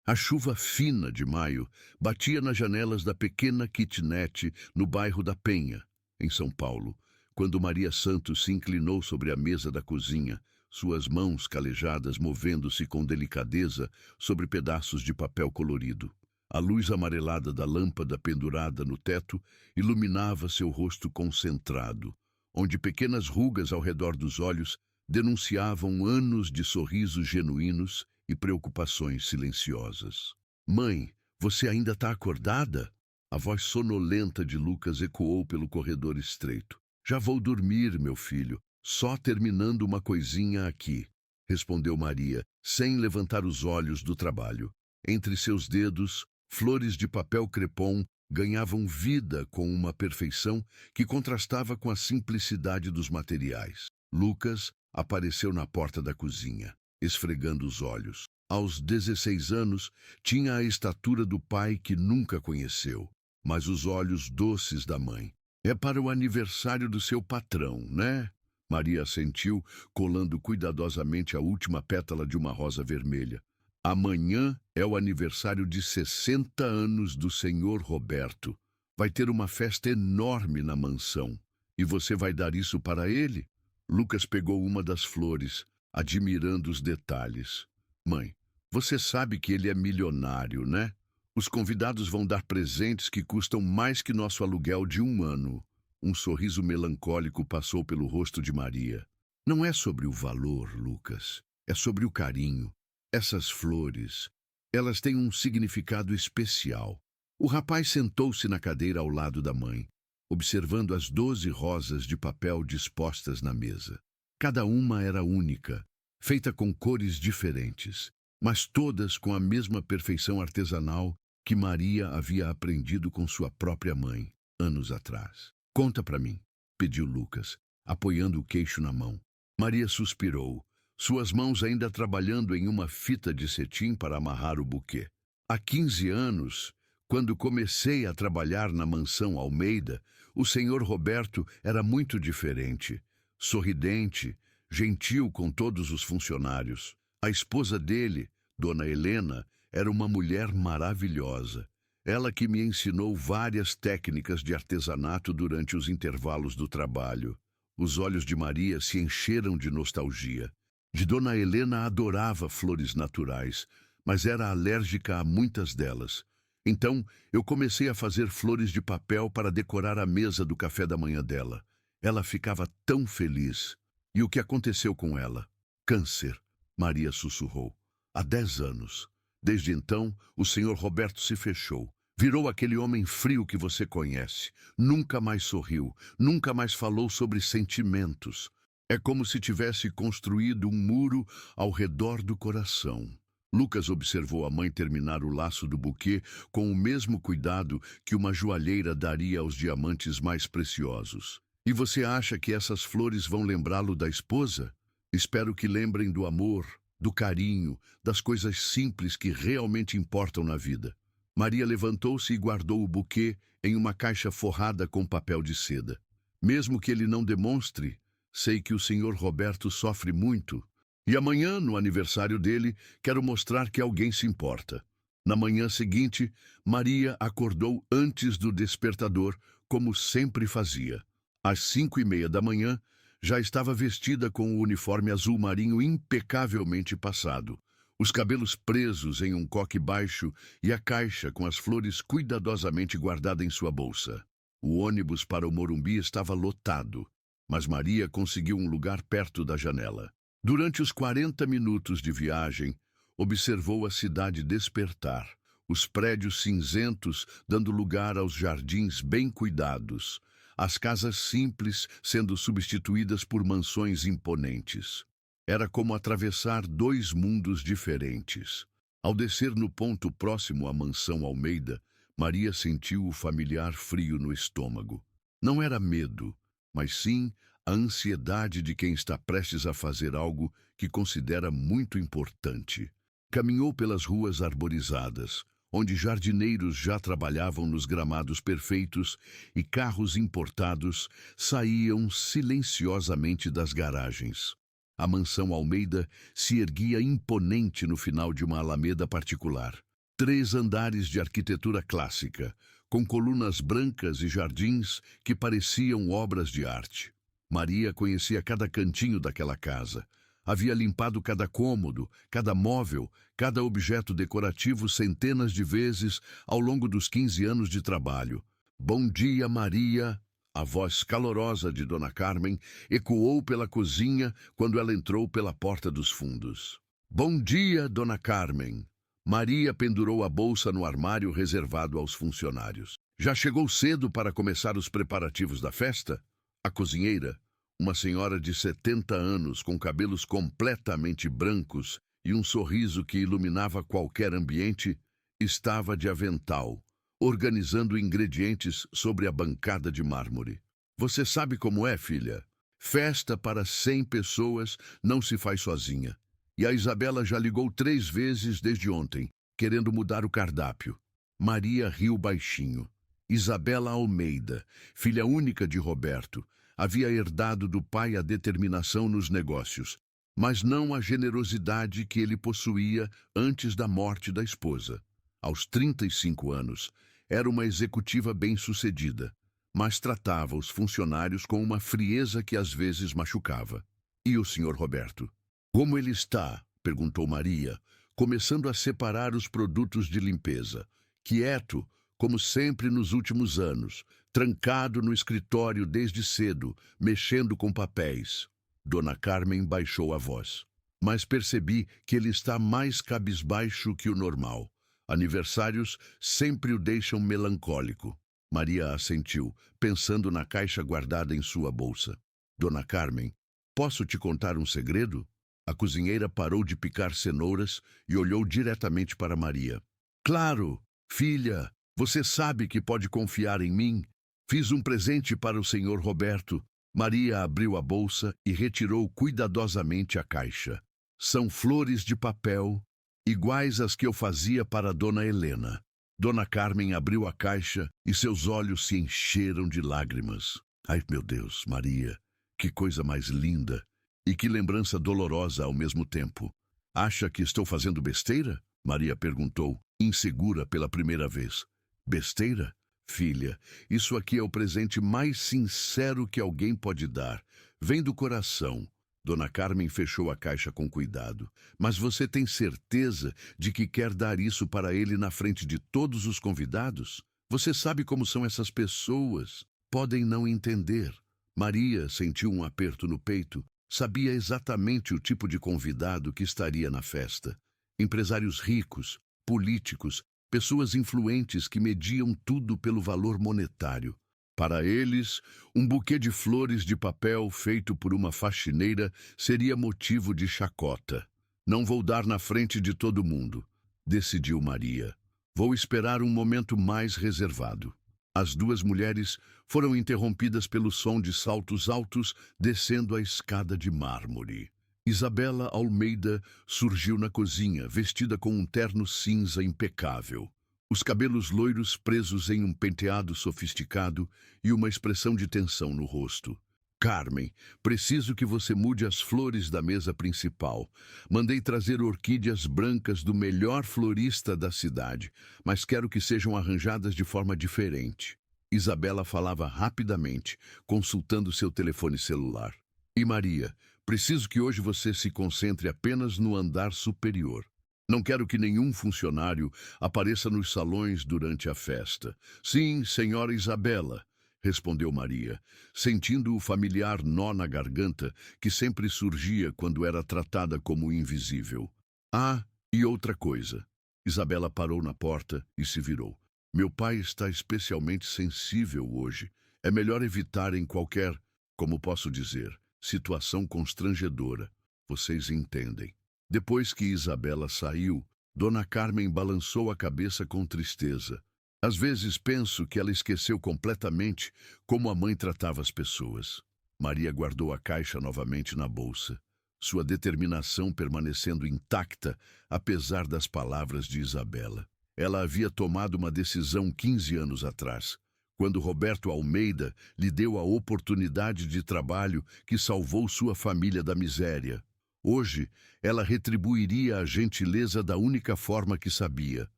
A chuva fina de maio batia nas janelas da pequena kitnet no bairro da Penha, em São Paulo, quando Maria Santos se inclinou sobre a mesa da cozinha, suas mãos calejadas movendo-se com delicadeza sobre pedaços de papel colorido. A luz amarelada da lâmpada pendurada no teto iluminava seu rosto concentrado, onde pequenas rugas ao redor dos olhos denunciavam anos de sorrisos genuínos e preocupações silenciosas. Mãe, você ainda está acordada? A voz sonolenta de Lucas ecoou pelo corredor estreito. Já vou dormir, meu filho, só terminando uma coisinha aqui, respondeu Maria, sem levantar os olhos do trabalho. Entre seus dedos, flores de papel crepom ganhavam vida com uma perfeição que contrastava com a simplicidade dos materiais. Lucas apareceu na porta da cozinha, esfregando os olhos. Aos 16 anos, tinha a estatura do pai que nunca conheceu, mas os olhos doces da mãe. É para o aniversário do seu patrão, né? Maria assentiu, colando cuidadosamente a última pétala de uma rosa vermelha. Amanhã é o aniversário de 60 anos do senhor Roberto. Vai ter uma festa enorme na mansão. E você vai dar isso para ele? Lucas pegou uma das flores, admirando os detalhes. Mãe, você sabe que ele é milionário, né? Os convidados vão dar presentes que custam mais que nosso aluguel de um ano. Um sorriso melancólico passou pelo rosto de Maria. Não é sobre o valor, Lucas. É sobre o carinho. Essas flores, elas têm um significado especial. O rapaz sentou-se na cadeira ao lado da mãe, observando as 12 rosas de papel dispostas na mesa. Cada uma era única, feita com cores diferentes, mas todas com a mesma perfeição artesanal que Maria havia aprendido com sua própria mãe, anos atrás. Conta para mim, pediu Lucas, apoiando o queixo na mão. Maria suspirou, suas mãos ainda trabalhando em uma fita de cetim para amarrar o buquê. Há 15 anos, quando comecei a trabalhar na mansão Almeida, o senhor Roberto era muito diferente, sorridente, gentil com todos os funcionários. A esposa dele, Dona Helena, era uma mulher maravilhosa. Ela que me ensinou várias técnicas de artesanato durante os intervalos do trabalho. Os olhos de Maria se encheram de nostalgia. De Dona Helena adorava flores naturais, mas era alérgica a muitas delas. Então, eu comecei a fazer flores de papel para decorar a mesa do café da manhã dela. Ela ficava tão feliz. E o que aconteceu com ela? Câncer, Maria sussurrou. Há 10 anos. Desde então, o senhor Roberto se fechou. Virou aquele homem frio que você conhece. Nunca mais sorriu, nunca mais falou sobre sentimentos. É como se tivesse construído um muro ao redor do coração. Lucas observou a mãe terminar o laço do buquê com o mesmo cuidado que uma joalheira daria aos diamantes mais preciosos. E você acha que essas flores vão lembrá-lo da esposa? Espero que lembrem do amor, do carinho, das coisas simples que realmente importam na vida. Maria levantou-se e guardou o buquê em uma caixa forrada com papel de seda. Mesmo que ele não demonstre, sei que o senhor Roberto sofre muito. E amanhã, no aniversário dele, quero mostrar que alguém se importa. Na manhã seguinte, Maria acordou antes do despertador, como sempre fazia. Às 5:30 da manhã, já estava vestida com o uniforme azul marinho impecavelmente passado, os cabelos presos em um coque baixo e a caixa com as flores cuidadosamente guardada em sua bolsa. O ônibus para o Morumbi estava lotado, mas Maria conseguiu um lugar perto da janela. Durante os 40 minutos de viagem, observou a cidade despertar, os prédios cinzentos dando lugar aos jardins bem cuidados, as casas simples sendo substituídas por mansões imponentes. Era como atravessar 2 mundos diferentes. Ao descer no ponto próximo à mansão Almeida, Maria sentiu o familiar frio no estômago. Não era medo, mas sim a ansiedade de quem está prestes a fazer algo que considera muito importante. Caminhou pelas ruas arborizadas, onde jardineiros já trabalhavam nos gramados perfeitos e carros importados saíam silenciosamente das garagens. A mansão Almeida se erguia imponente no final de uma alameda particular. 3 andares de arquitetura clássica, com colunas brancas e jardins que pareciam obras de arte. Maria conhecia cada cantinho daquela casa. Havia limpado cada cômodo, cada móvel, cada objeto decorativo centenas de vezes ao longo dos 15 anos de trabalho. Bom dia, Maria! A voz calorosa de Dona Carmen ecoou pela cozinha quando ela entrou pela porta dos fundos. Bom dia, Dona Carmen! Maria pendurou a bolsa no armário reservado aos funcionários. Já chegou cedo para começar os preparativos da festa? A cozinheira, uma senhora de 70 anos com cabelos completamente brancos e um sorriso que iluminava qualquer ambiente, estava de avental, organizando ingredientes sobre a bancada de mármore. Você sabe como é, filha? Festa para 100 pessoas não se faz sozinha. E a Isabela já ligou 3 vezes desde ontem, querendo mudar o cardápio. Maria riu baixinho. Isabela Almeida, filha única de Roberto, havia herdado do pai a determinação nos negócios, mas não a generosidade que ele possuía antes da morte da esposa. Aos 35 anos, era uma executiva bem-sucedida, mas tratava os funcionários com uma frieza que às vezes machucava. E o Sr. Roberto? Como ele está? Perguntou Maria, começando a separar os produtos de limpeza. Quieto, como sempre nos últimos anos, trancado no escritório desde cedo, mexendo com papéis. Dona Carmen baixou a voz. Mas percebi que ele está mais cabisbaixo que o normal. Aniversários sempre o deixam melancólico. Maria assentiu, pensando na caixa guardada em sua bolsa. Dona Carmen, posso te contar um segredo? A cozinheira parou de picar cenouras e olhou diretamente para Maria. Claro, filha, você sabe que pode confiar em mim. Fiz um presente para o Sr. Roberto. Maria abriu a bolsa e retirou cuidadosamente a caixa. São flores de papel, iguais às que eu fazia para Dona Helena. Dona Carmen abriu a caixa e seus olhos se encheram de lágrimas. Ai, meu Deus, Maria, que coisa mais linda! E que lembrança dolorosa ao mesmo tempo. Acha que estou fazendo besteira? Maria perguntou, insegura pela primeira vez. Besteira? Filha, isso aqui é o presente mais sincero que alguém pode dar. Vem do coração. Dona Carmen fechou a caixa com cuidado. Mas você tem certeza de que quer dar isso para ele na frente de todos os convidados? Você sabe como são essas pessoas. Podem não entender. Maria sentiu um aperto no peito. Sabia exatamente o tipo de convidado que estaria na festa. Empresários ricos, políticos, pessoas influentes que mediam tudo pelo valor monetário. Para eles, um buquê de flores de papel feito por uma faxineira seria motivo de chacota. Não vou dar na frente de todo mundo, decidiu Maria. Vou esperar um momento mais reservado. As 2 mulheres foram interrompidas pelo som de saltos altos descendo a escada de mármore. Isabela Almeida surgiu na cozinha, vestida com um terno cinza impecável. Os cabelos loiros presos em um penteado sofisticado e uma expressão de tensão no rosto. Carmen, preciso que você mude as flores da mesa principal. Mandei trazer orquídeas brancas do melhor florista da cidade, mas quero que sejam arranjadas de forma diferente. Isabela falava rapidamente, consultando seu telefone celular. E Maria, preciso que hoje você se concentre apenas no andar superior. Não quero que nenhum funcionário apareça nos salões durante a festa. Sim, senhora Isabela, respondeu Maria, sentindo o familiar nó na garganta que sempre surgia quando era tratada como invisível. Ah, e outra coisa. Isabela parou na porta e se virou. Meu pai está especialmente sensível hoje. É melhor evitar em qualquer, como posso dizer, situação constrangedora. Vocês entendem. Depois que Isabela saiu, Dona Carmen balançou a cabeça com tristeza. Às vezes penso que ela esqueceu completamente como a mãe tratava as pessoas. Maria guardou a caixa novamente na bolsa, sua determinação permanecendo intacta, apesar das palavras de Isabela. Ela havia tomado uma decisão 15 anos atrás, quando Roberto Almeida lhe deu a oportunidade de trabalho que salvou sua família da miséria. Hoje, ela retribuiria a gentileza da única forma que sabia,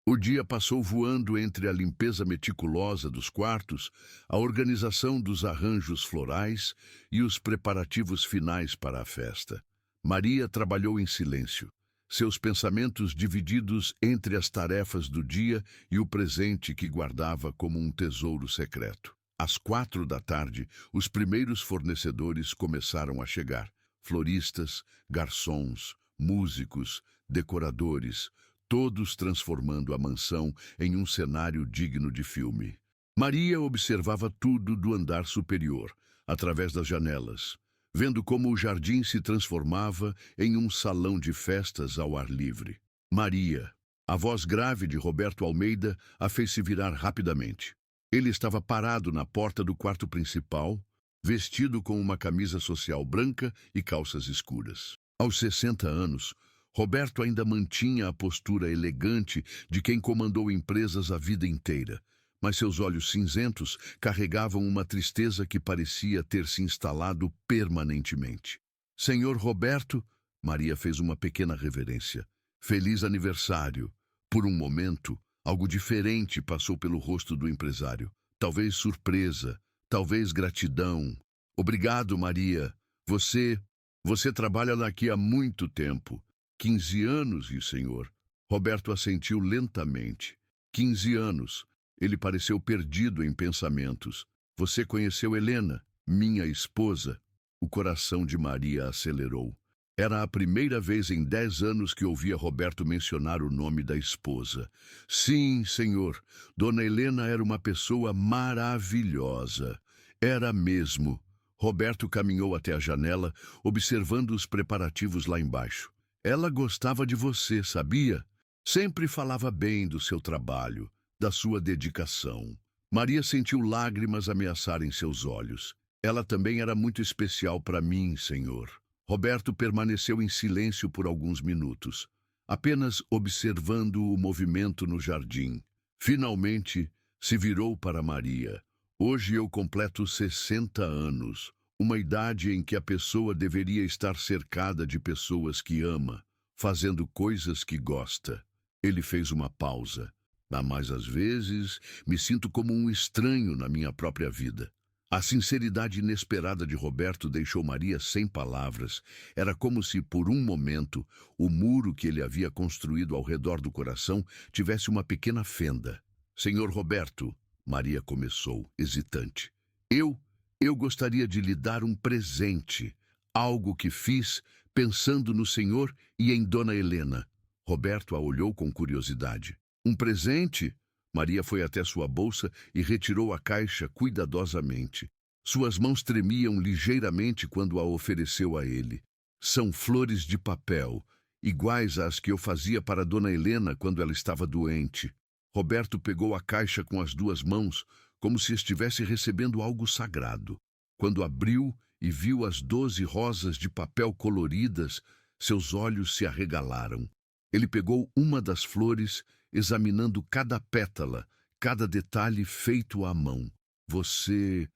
O dia passou voando entre a limpeza meticulosa dos quartos, a organização dos arranjos florais e os preparativos finais para a festa. Maria trabalhou em silêncio, seus pensamentos divididos entre as tarefas do dia e o presente que guardava como um tesouro secreto. Às 4 da tarde, os primeiros fornecedores começaram a chegar. Floristas, garçons, músicos, decoradores, todos transformando a mansão em um cenário digno de filme. Maria observava tudo do andar superior, através das janelas, vendo como o jardim se transformava em um salão de festas ao ar livre. Maria, a voz grave de Roberto Almeida, a fez se virar rapidamente. Ele estava parado na porta do quarto principal, vestido com uma camisa social branca e calças escuras. Aos 60 anos, Roberto ainda mantinha a postura elegante de quem comandou empresas a vida inteira, mas seus olhos cinzentos carregavam uma tristeza que parecia ter se instalado permanentemente. Senhor Roberto, Maria fez uma pequena reverência. Feliz aniversário. Por um momento, algo diferente passou pelo rosto do empresário. Talvez surpresa, talvez gratidão. Obrigado, Maria. Você trabalha aqui há muito tempo. 15 anos, e senhor. Roberto assentiu lentamente. 15 anos. Ele pareceu perdido em pensamentos. Você conheceu Helena, minha esposa? O coração de Maria acelerou. Era a primeira vez em 10 anos que ouvia Roberto mencionar o nome da esposa. Sim, senhor. Dona Helena era uma pessoa maravilhosa. Era mesmo. Roberto caminhou até a janela, observando os preparativos lá embaixo. Ela gostava de você, sabia? Sempre falava bem do seu trabalho, da sua dedicação. Maria sentiu lágrimas ameaçarem seus olhos. Ela também era muito especial para mim, senhor. Roberto permaneceu em silêncio por alguns minutos, apenas observando o movimento no jardim. Finalmente, se virou para Maria. Hoje eu completo 60 anos. Uma idade em que a pessoa deveria estar cercada de pessoas que ama, fazendo coisas que gosta. Ele fez uma pausa. Mas às vezes me sinto como um estranho na minha própria vida. A sinceridade inesperada de Roberto deixou Maria sem palavras. Era como se, por um momento, o muro que ele havia construído ao redor do coração tivesse uma pequena fenda. Senhor Roberto, Maria começou, hesitante. Eu gostaria de lhe dar um presente, algo que fiz pensando no senhor e em Dona Helena. Roberto a olhou com curiosidade. Um presente? Maria foi até sua bolsa e retirou a caixa cuidadosamente. Suas mãos tremiam ligeiramente quando a ofereceu a ele. São flores de papel, iguais às que eu fazia para Dona Helena quando ela estava doente. Roberto pegou a caixa com as 2 mãos, como se estivesse recebendo algo sagrado. Quando abriu e viu as 12 rosas de papel coloridas, seus olhos se arregalaram. Ele pegou uma das flores, examinando cada pétala, cada detalhe feito à mão. Você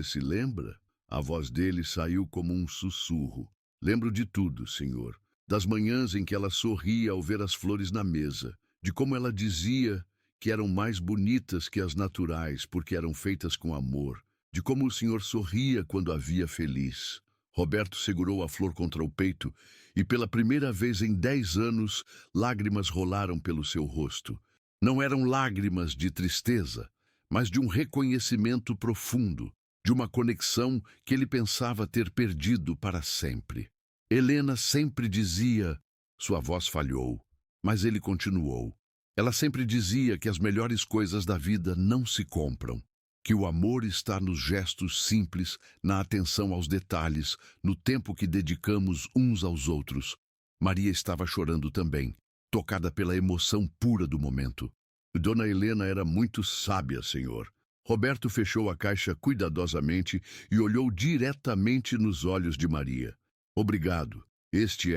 se lembra? A voz dele saiu como um sussurro. Lembro de tudo, senhor. Das manhãs em que ela sorria ao ver as flores na mesa, de como ela dizia que eram mais bonitas que as naturais porque eram feitas com amor, de como o senhor sorria quando a via feliz. Roberto segurou a flor contra o peito e, pela primeira vez em 10 anos, lágrimas rolaram pelo seu rosto. Não eram lágrimas de tristeza, mas de um reconhecimento profundo, de uma conexão que ele pensava ter perdido para sempre. Helena sempre dizia... Sua voz falhou, mas ele continuou. Ela sempre dizia que as melhores coisas da vida não se compram, que o amor está nos gestos simples, na atenção aos detalhes, no tempo que dedicamos uns aos outros. Maria estava chorando também, tocada pela emoção pura do momento. Dona Helena era muito sábia, senhor. Roberto fechou a caixa cuidadosamente e olhou diretamente nos olhos de Maria. Obrigado. Este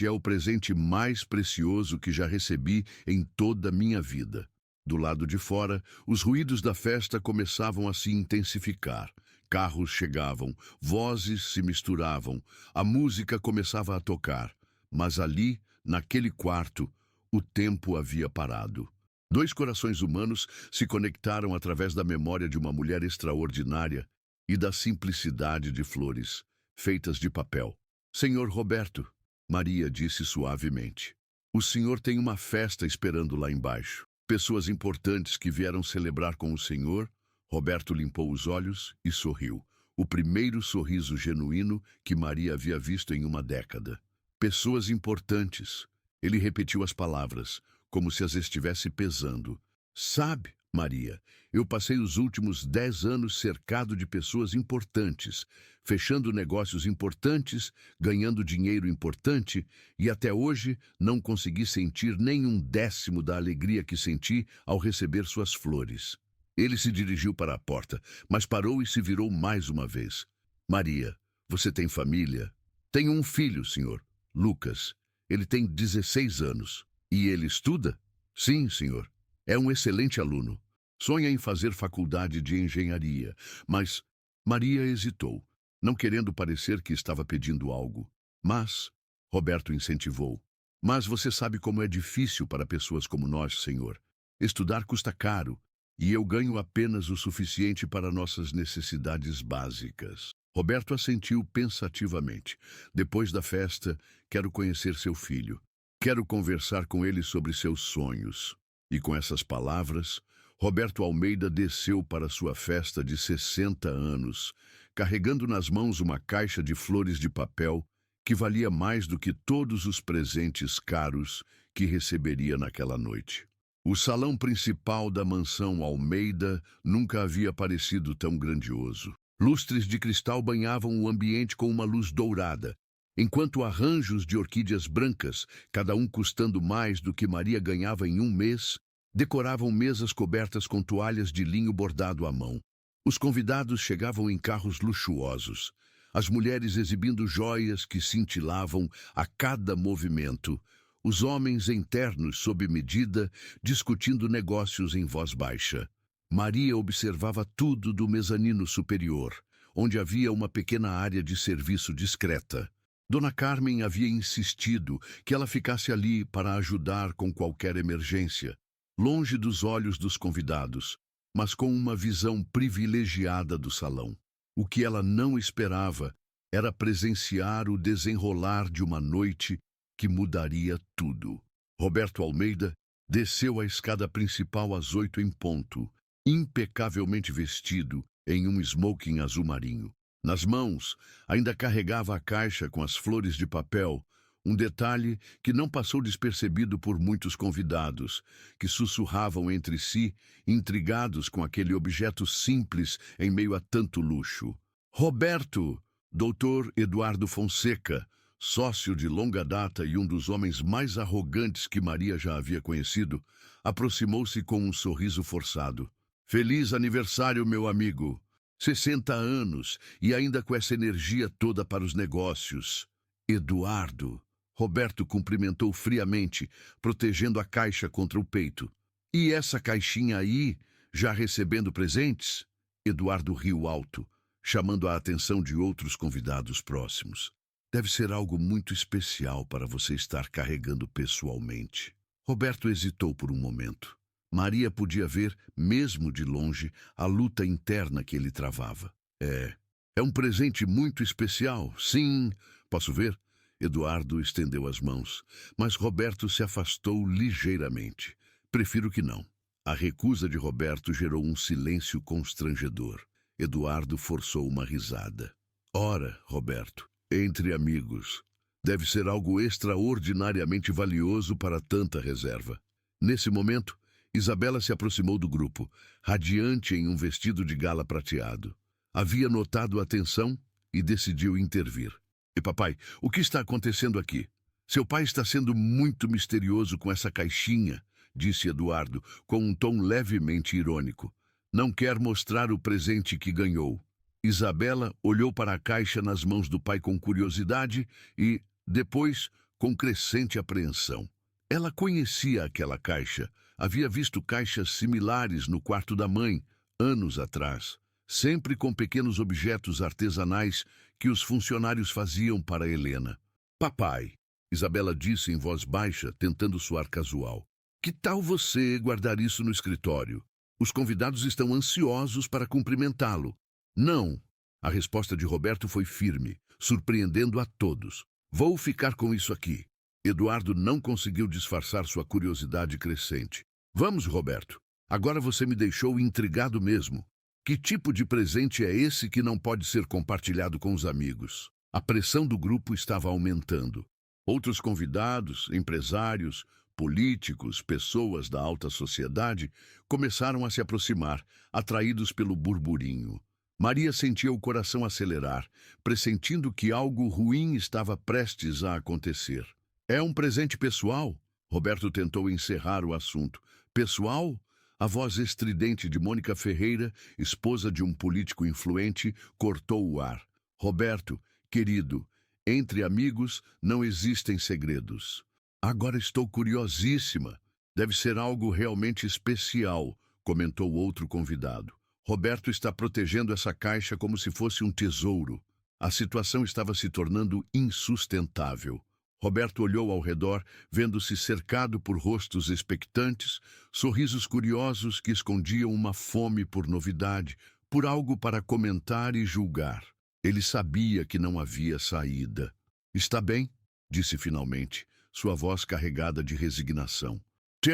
é o presente mais precioso que já recebi em toda a minha vida. Do lado de fora, os ruídos da festa começavam a se intensificar. Carros chegavam, vozes se misturavam, a música começava a tocar. Mas ali, naquele quarto, O tempo havia parado. Dois corações humanos se conectaram através da memória de uma mulher extraordinária e da simplicidade de flores, feitas de papel. Senhor Roberto, Maria disse suavemente, o senhor tem uma festa esperando lá embaixo. Pessoas importantes que vieram celebrar com o senhor. Roberto limpou os olhos e sorriu. O primeiro sorriso genuíno que Maria havia visto em uma década. Pessoas importantes. Ele repetiu as palavras, como se as estivesse pesando. Sabe, Maria, eu passei os últimos 10 anos cercado de pessoas importantes, fechando negócios importantes, ganhando dinheiro importante, e até hoje não consegui sentir nem um décimo da alegria que senti ao receber suas flores. Ele se dirigiu para a porta, mas parou e se virou mais uma vez. Maria, você tem família? Tenho um filho, senhor, Lucas. Ele tem 16 anos. E ele estuda? Sim, senhor. É um excelente aluno. Sonha em fazer faculdade de engenharia, mas Maria hesitou, não querendo parecer que estava pedindo algo. Mas Roberto incentivou. Mas você sabe como é difícil para pessoas como nós, senhor. Estudar custa caro, e eu ganho apenas o suficiente para nossas necessidades básicas. Roberto assentiu pensativamente. Depois da festa, quero conhecer seu filho. Quero conversar com ele sobre seus sonhos. E com essas palavras, Roberto Almeida desceu para sua festa de 60 anos, carregando nas mãos uma caixa de flores de papel que valia mais do que todos os presentes caros que receberia naquela noite. O salão principal da mansão Almeida nunca havia parecido tão grandioso. Lustres de cristal banhavam o ambiente com uma luz dourada, enquanto arranjos de orquídeas brancas, cada um custando mais do que Maria ganhava em um mês, decoravam mesas cobertas com toalhas de linho bordado à mão. Os convidados chegavam em carros luxuosos, as mulheres exibindo joias que cintilavam a cada movimento, os homens em ternos sob medida, discutindo negócios em voz baixa. Maria observava tudo do mezanino superior, onde havia uma pequena área de serviço discreta. Dona Carmen havia insistido que ela ficasse ali para ajudar com qualquer emergência, longe dos olhos dos convidados, mas com uma visão privilegiada do salão. O que ela não esperava era presenciar o desenrolar de uma noite que mudaria tudo. Roberto Almeida desceu a escada principal às 8 em ponto, impecavelmente vestido em um smoking azul marinho. Nas mãos, ainda carregava a caixa com as flores de papel, um detalhe que não passou despercebido por muitos convidados, que sussurravam entre si, intrigados com aquele objeto simples em meio a tanto luxo. Roberto, Dr. Eduardo Fonseca, sócio de longa data e um dos homens mais arrogantes que Maria já havia conhecido, aproximou-se com um sorriso forçado. Feliz aniversário, meu amigo! 60 anos e ainda com essa energia toda para os negócios. Eduardo. Roberto cumprimentou friamente, protegendo a caixa contra o peito. E essa caixinha aí, já recebendo presentes? Eduardo riu alto, chamando a atenção de outros convidados próximos. Deve ser algo muito especial para você estar carregando pessoalmente. Roberto hesitou por um momento. Maria podia ver, mesmo de longe, a luta interna que ele travava. É um presente muito especial, sim. Posso ver? Eduardo estendeu as mãos, mas Roberto se afastou ligeiramente. Prefiro que não. A recusa de Roberto gerou um silêncio constrangedor. Eduardo forçou uma risada. Ora, Roberto, entre amigos, deve ser algo extraordinariamente valioso para tanta reserva. Nesse momento, Isabela se aproximou do grupo, radiante em um vestido de gala prateado. Havia notado a tensão e decidiu intervir. E papai, o que está acontecendo aqui? Seu pai está sendo muito misterioso com essa caixinha, disse Eduardo, com um tom levemente irônico. Não quer mostrar o presente que ganhou. Isabela olhou para a caixa nas mãos do pai com curiosidade e, depois, com crescente apreensão. Ela conhecia aquela caixa. Havia visto caixas similares no quarto da mãe, anos atrás, sempre com pequenos objetos artesanais que os funcionários faziam para Helena. Papai, Isabela disse em voz baixa, tentando soar casual. Que tal você guardar isso no escritório? Os convidados estão ansiosos para cumprimentá-lo. Não. A resposta de Roberto foi firme, surpreendendo a todos. Vou ficar com isso aqui. Eduardo não conseguiu disfarçar sua curiosidade crescente. Vamos, Roberto. Agora você me deixou intrigado mesmo. Que tipo de presente é esse que não pode ser compartilhado com os amigos? A pressão do grupo estava aumentando. Outros convidados, empresários, políticos, pessoas da alta sociedade começaram a se aproximar, atraídos pelo burburinho. Maria sentia o coração acelerar, pressentindo que algo ruim estava prestes a acontecer. É um presente pessoal? Roberto tentou encerrar o assunto. Pessoal? A voz estridente de Mônica Ferreira, esposa de um político influente, cortou o ar. Roberto, querido, entre amigos não existem segredos. Agora estou curiosíssima. Deve ser algo realmente especial, comentou outro convidado. Roberto está protegendo essa caixa como se fosse um tesouro. A situação estava se tornando insustentável. Roberto olhou ao redor, vendo-se cercado por rostos expectantes, sorrisos curiosos que escondiam uma fome por novidade, por algo para comentar e julgar. Ele sabia que não havia saída. Está bem, disse finalmente, sua voz carregada de resignação.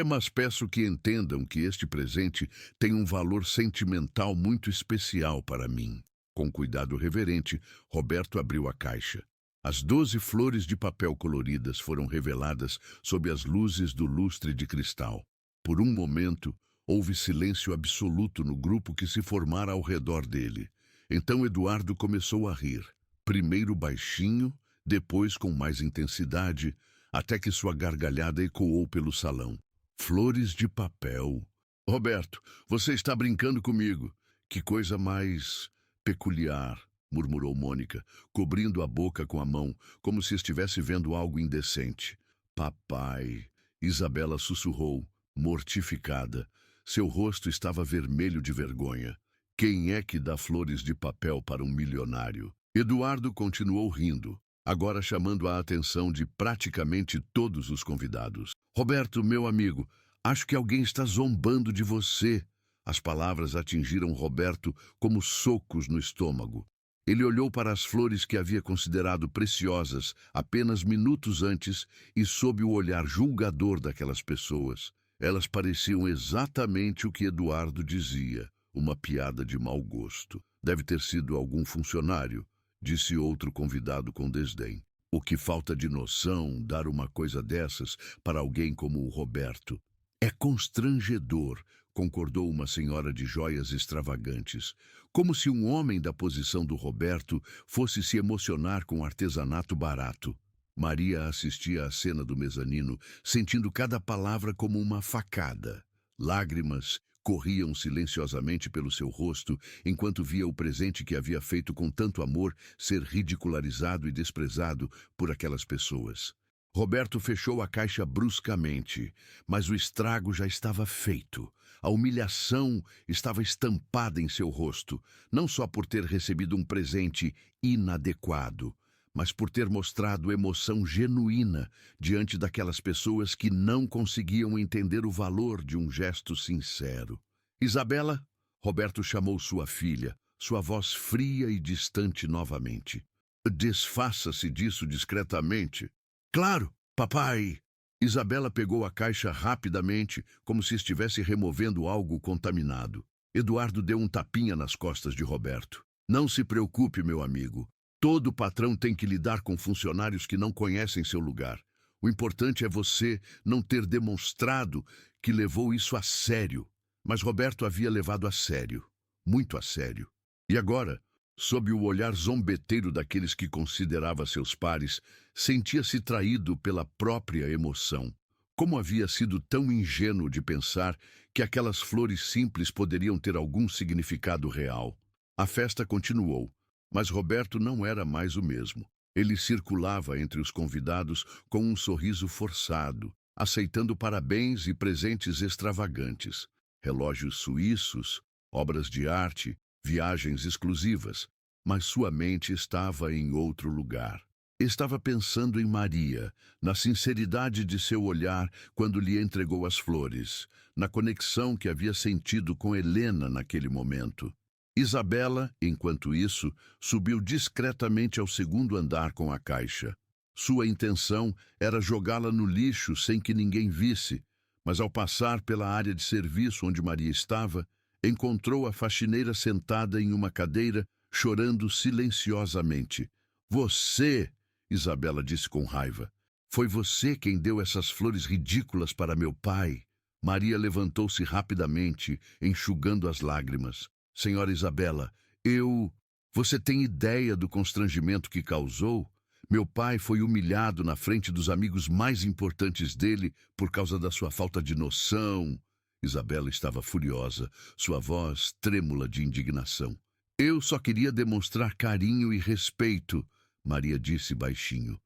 Mas peço que entendam que este presente tem um valor sentimental muito especial para mim. Com cuidado reverente, Roberto abriu a caixa. As 12 flores de papel coloridas foram reveladas sob as luzes do lustre de cristal. Por um momento, houve silêncio absoluto no grupo que se formara ao redor dele. Então Eduardo começou a rir, primeiro baixinho, depois com mais intensidade, até que sua gargalhada ecoou pelo salão. Flores de papel. Roberto, você está brincando comigo. Que coisa mais peculiar, murmurou Mônica, cobrindo a boca com a mão, como se estivesse vendo algo indecente. Papai, Isabela sussurrou, mortificada. Seu rosto estava vermelho de vergonha. Quem é que dá flores de papel para um milionário? Eduardo continuou rindo, agora chamando a atenção de praticamente todos os convidados. Roberto, meu amigo, acho que alguém está zombando de você. As palavras atingiram Roberto como socos no estômago. Ele olhou para as flores que havia considerado preciosas apenas minutos antes e sob o olhar julgador daquelas pessoas. Elas pareciam exatamente o que Eduardo dizia, uma piada de mau gosto. Deve ter sido algum funcionário, disse outro convidado com desdém. O que falta de noção dar uma coisa dessas para alguém como o Roberto. É constrangedor, concordou uma senhora de joias extravagantes. Como se um homem da posição do Roberto fosse se emocionar com artesanato barato. Maria assistia à cena do mezanino, sentindo cada palavra como uma facada. Lágrimas corriam silenciosamente pelo seu rosto, enquanto via o presente que havia feito com tanto amor ser ridicularizado e desprezado por aquelas pessoas. Roberto fechou a caixa bruscamente, mas o estrago já estava feito. A humilhação estava estampada em seu rosto, não só por ter recebido um presente inadequado, mas por ter mostrado emoção genuína diante daquelas pessoas que não conseguiam entender o valor de um gesto sincero. Isabela, Roberto chamou sua filha, sua voz fria e distante novamente. Desfaça-se disso discretamente. Claro, papai! Isabela pegou a caixa rapidamente, como se estivesse removendo algo contaminado. Eduardo deu um tapinha nas costas de Roberto. Não se preocupe, meu amigo. Todo patrão tem que lidar com funcionários que não conhecem seu lugar. O importante é você não ter demonstrado que levou isso a sério. Mas Roberto havia levado a sério, muito a sério. E agora, sob o olhar zombeteiro daqueles que considerava seus pares, sentia-se traído pela própria emoção. Como havia sido tão ingênuo de pensar que aquelas flores simples poderiam ter algum significado real. A festa continuou. Mas Roberto não era mais o mesmo. Ele circulava entre os convidados com um sorriso forçado, aceitando parabéns e presentes extravagantes. Relógios suíços, obras de arte, viagens exclusivas. Mas sua mente estava em outro lugar. Estava pensando em Maria, na sinceridade de seu olhar quando lhe entregou as flores, na conexão que havia sentido com Helena naquele momento. Isabela, enquanto isso, subiu discretamente ao segundo andar com a caixa. Sua intenção era jogá-la no lixo sem que ninguém visse, mas ao passar pela área de serviço onde Maria estava, encontrou a faxineira sentada em uma cadeira, chorando silenciosamente. Você, Isabela disse com raiva, foi você quem deu essas flores ridículas para meu pai. Maria levantou-se rapidamente, enxugando as lágrimas. Senhora Isabela, Você tem ideia do constrangimento que causou? Meu pai foi humilhado na frente dos amigos mais importantes dele por causa da sua falta de noção. Isabela estava furiosa, sua voz trêmula de indignação. Eu só queria demonstrar carinho e respeito, Maria disse baixinho.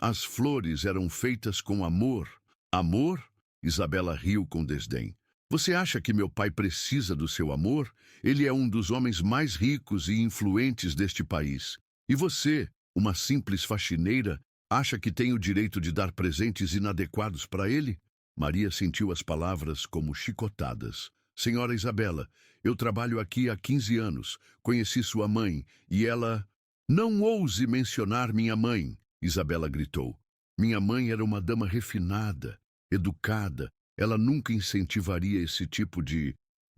As flores eram feitas com amor. Amor? Isabela riu com desdém. Você acha que meu pai precisa do seu amor? Ele é um dos homens mais ricos e influentes deste país. E você, uma simples faxineira, acha que tem o direito de dar presentes inadequados para ele? Maria sentiu as palavras como chicotadas. Senhora Isabela, eu trabalho aqui há 15 anos. Conheci sua mãe e ela... Não ouse mencionar minha mãe, Isabela gritou. Minha mãe era uma dama refinada, educada. Ela nunca incentivaria esse tipo de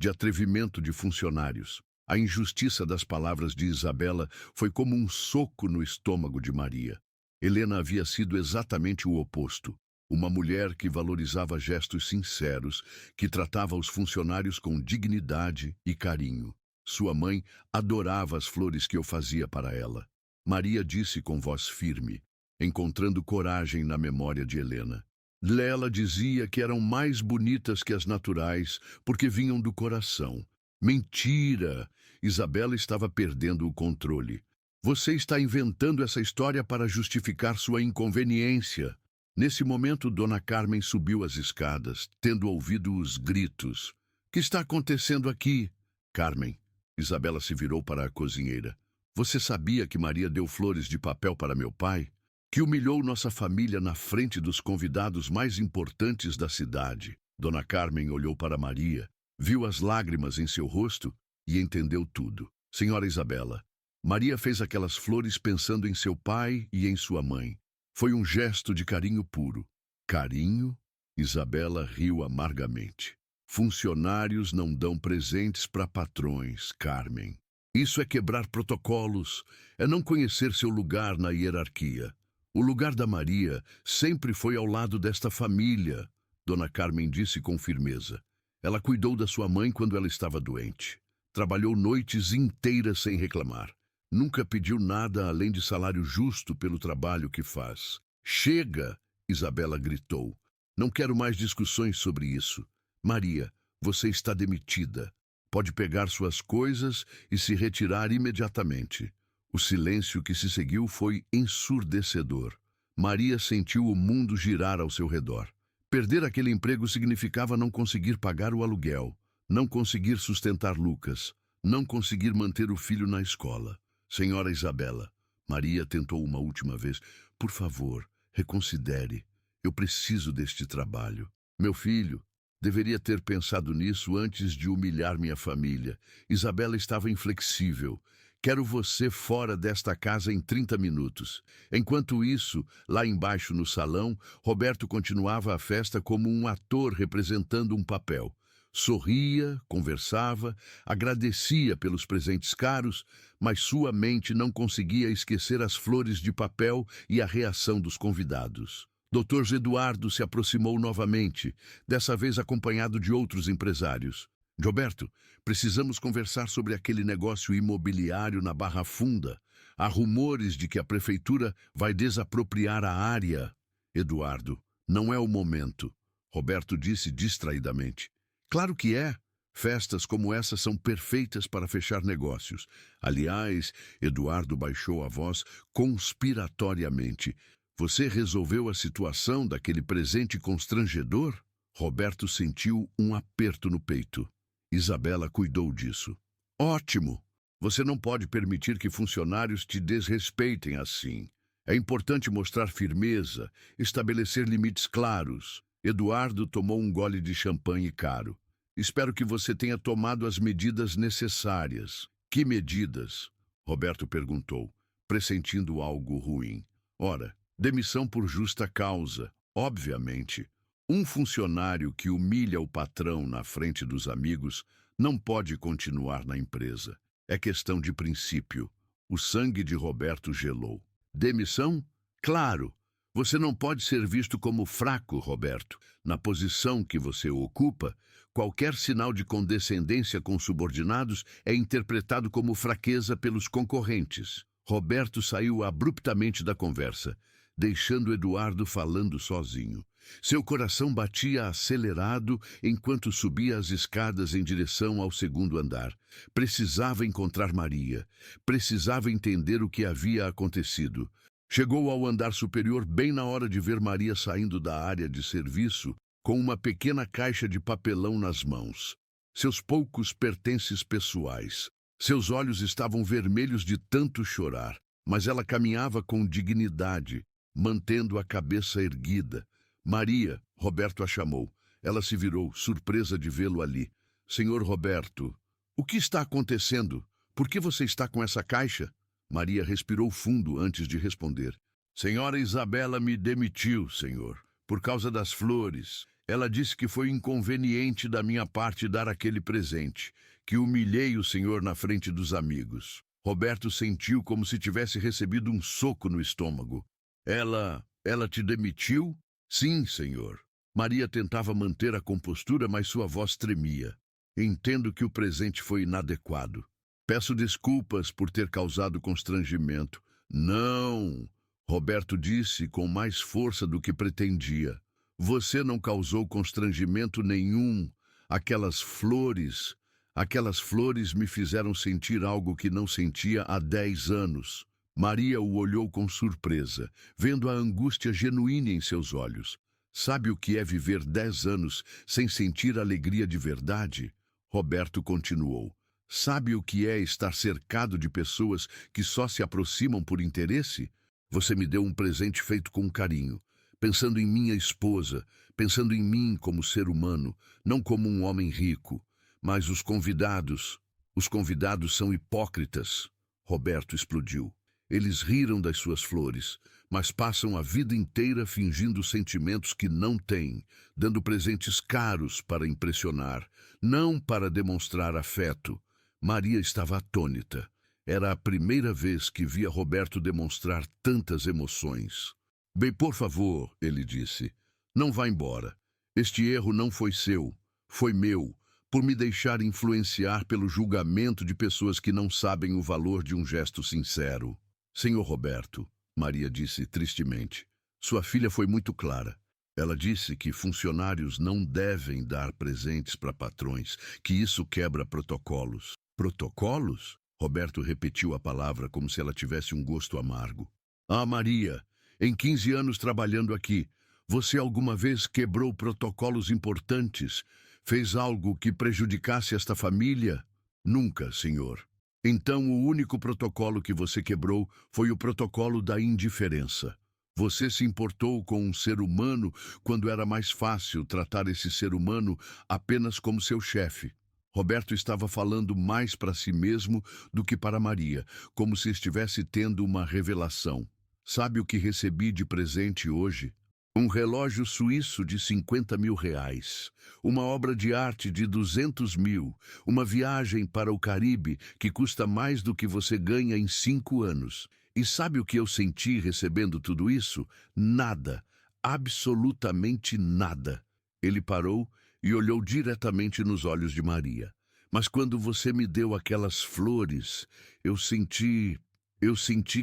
atrevimento de funcionários. A injustiça das palavras de Isabela foi como um soco no estômago de Maria. Helena havia sido exatamente o oposto. Uma mulher que valorizava gestos sinceros, que tratava os funcionários com dignidade e carinho. Sua mãe adorava as flores que eu fazia para ela. Maria disse com voz firme, encontrando coragem na memória de Helena. Lela dizia que eram mais bonitas que as naturais, porque vinham do coração. Mentira! Isabela estava perdendo o controle. Você está inventando essa história para justificar sua inconveniência. Nesse momento, Dona Carmen subiu as escadas, tendo ouvido os gritos. O que está acontecendo aqui? Carmen. Isabela se virou para a cozinheira. Você sabia que Maria deu flores de papel para meu pai? Que humilhou nossa família na frente dos convidados mais importantes da cidade. Dona Carmen olhou para Maria, viu as lágrimas em seu rosto e entendeu tudo. Senhora Isabela, Maria fez aquelas flores pensando em seu pai e em sua mãe. Foi um gesto de carinho puro. Carinho? Isabela riu amargamente. Funcionários não dão presentes para patrões, Carmen. Isso é quebrar protocolos, é não conhecer seu lugar na hierarquia. O lugar da Maria sempre foi ao lado desta família, Dona Carmen disse com firmeza. Ela cuidou da sua mãe quando ela estava doente. Trabalhou noites inteiras sem reclamar. Nunca pediu nada além de salário justo pelo trabalho que faz. Chega! Isabela gritou. Não quero mais discussões sobre isso. Maria, você está demitida. Pode pegar suas coisas e se retirar imediatamente. O silêncio que se seguiu foi ensurdecedor. Maria sentiu o mundo girar ao seu redor. Perder aquele emprego significava não conseguir pagar o aluguel, não conseguir sustentar Lucas, não conseguir manter o filho na escola. Senhora Isabela, Maria tentou uma última vez. Por favor, reconsidere. Eu preciso deste trabalho. Meu filho, deveria ter pensado nisso antes de humilhar minha família. Isabela estava inflexível. Quero você fora desta casa em 30 minutos. Enquanto isso, lá embaixo no salão, Roberto continuava a festa como um ator representando um papel. Sorria, conversava, agradecia pelos presentes caros, mas sua mente não conseguia esquecer as flores de papel e a reação dos convidados. Dr. Eduardo se aproximou novamente, dessa vez acompanhado de outros empresários. Roberto, precisamos conversar sobre aquele negócio imobiliário na Barra Funda. Há rumores de que a prefeitura vai desapropriar a área. Eduardo, não é o momento, Roberto disse distraidamente. Claro que é. Festas como essa são perfeitas para fechar negócios. Aliás, Eduardo baixou a voz conspiratoriamente. Você resolveu a situação daquele presente constrangedor? Roberto sentiu um aperto no peito. Isabela cuidou disso. Ótimo! Você não pode permitir que funcionários te desrespeitem assim. É importante mostrar firmeza, estabelecer limites claros. Eduardo tomou um gole de champanhe caro. Espero que você tenha tomado as medidas necessárias. Que medidas? Roberto perguntou, pressentindo algo ruim. Ora, demissão por justa causa, obviamente. Um funcionário que humilha o patrão na frente dos amigos não pode continuar na empresa. É questão de princípio. O sangue de Roberto gelou. Demissão? Claro! Você não pode ser visto como fraco, Roberto. Na posição que você ocupa, qualquer sinal de condescendência com subordinados é interpretado como fraqueza pelos concorrentes. Roberto saiu abruptamente da conversa, deixando Eduardo falando sozinho. Seu coração batia acelerado enquanto subia as escadas em direção ao segundo andar. Precisava encontrar Maria. Precisava entender o que havia acontecido. Chegou ao andar superior bem na hora de ver Maria saindo da área de serviço com uma pequena caixa de papelão nas mãos. Seus poucos pertences pessoais. Seus olhos estavam vermelhos de tanto chorar, mas ela caminhava com dignidade, mantendo a cabeça erguida. Maria, Roberto a chamou. Ela se virou, surpresa de vê-lo ali. Senhor Roberto, o que está acontecendo? Por que você está com essa caixa? Maria respirou fundo antes de responder. Senhora Isabela me demitiu, senhor, por causa das flores. Ela disse que foi inconveniente da minha parte dar aquele presente, que humilhei o senhor na frente dos amigos. Roberto sentiu como se tivesse recebido um soco no estômago. Ela te demitiu? Sim, senhor. Maria tentava manter a compostura, mas sua voz tremia. Entendo que o presente foi inadequado. Peço desculpas por ter causado constrangimento. Não, Roberto disse com mais força do que pretendia. Você não causou constrangimento nenhum. Aquelas flores me fizeram sentir algo que não sentia há 10 anos. Maria o olhou com surpresa, vendo a angústia genuína em seus olhos. Sabe o que é viver 10 anos sem sentir alegria de verdade? Roberto continuou. Sabe o que é estar cercado de pessoas que só se aproximam por interesse? Você me deu um presente feito com carinho, pensando em minha esposa, pensando em mim como ser humano, não como um homem rico. Mas os convidados são hipócritas. Roberto explodiu. Eles riram das suas flores, mas passam a vida inteira fingindo sentimentos que não têm, dando presentes caros para impressionar, não para demonstrar afeto. Maria estava atônita. Era a primeira vez que via Roberto demonstrar tantas emoções. Bem, por favor, ele disse, não vá embora. Este erro não foi seu, foi meu, por me deixar influenciar pelo julgamento de pessoas que não sabem o valor de um gesto sincero. Senhor Roberto, Maria disse tristemente, sua filha foi muito clara. Ela disse que funcionários não devem dar presentes para patrões, que isso quebra protocolos. Protocolos? Roberto repetiu a palavra como se ela tivesse um gosto amargo. Ah, Maria, em 15 anos trabalhando aqui, você alguma vez quebrou protocolos importantes? Fez algo que prejudicasse esta família? Nunca, senhor. Então o único protocolo que você quebrou foi o protocolo da indiferença. Você se importou com um ser humano quando era mais fácil tratar esse ser humano apenas como seu chefe. Roberto estava falando mais para si mesmo do que para Maria, como se estivesse tendo uma revelação. Sabe o que recebi de presente hoje? Um relógio suíço de 50 mil reais, uma obra de arte de 200 mil, uma viagem para o Caribe que custa mais do que você ganha em 5 anos. E sabe o que eu senti recebendo tudo isso? Nada, absolutamente nada. Ele parou e olhou diretamente nos olhos de Maria. Mas quando você me deu aquelas flores, eu senti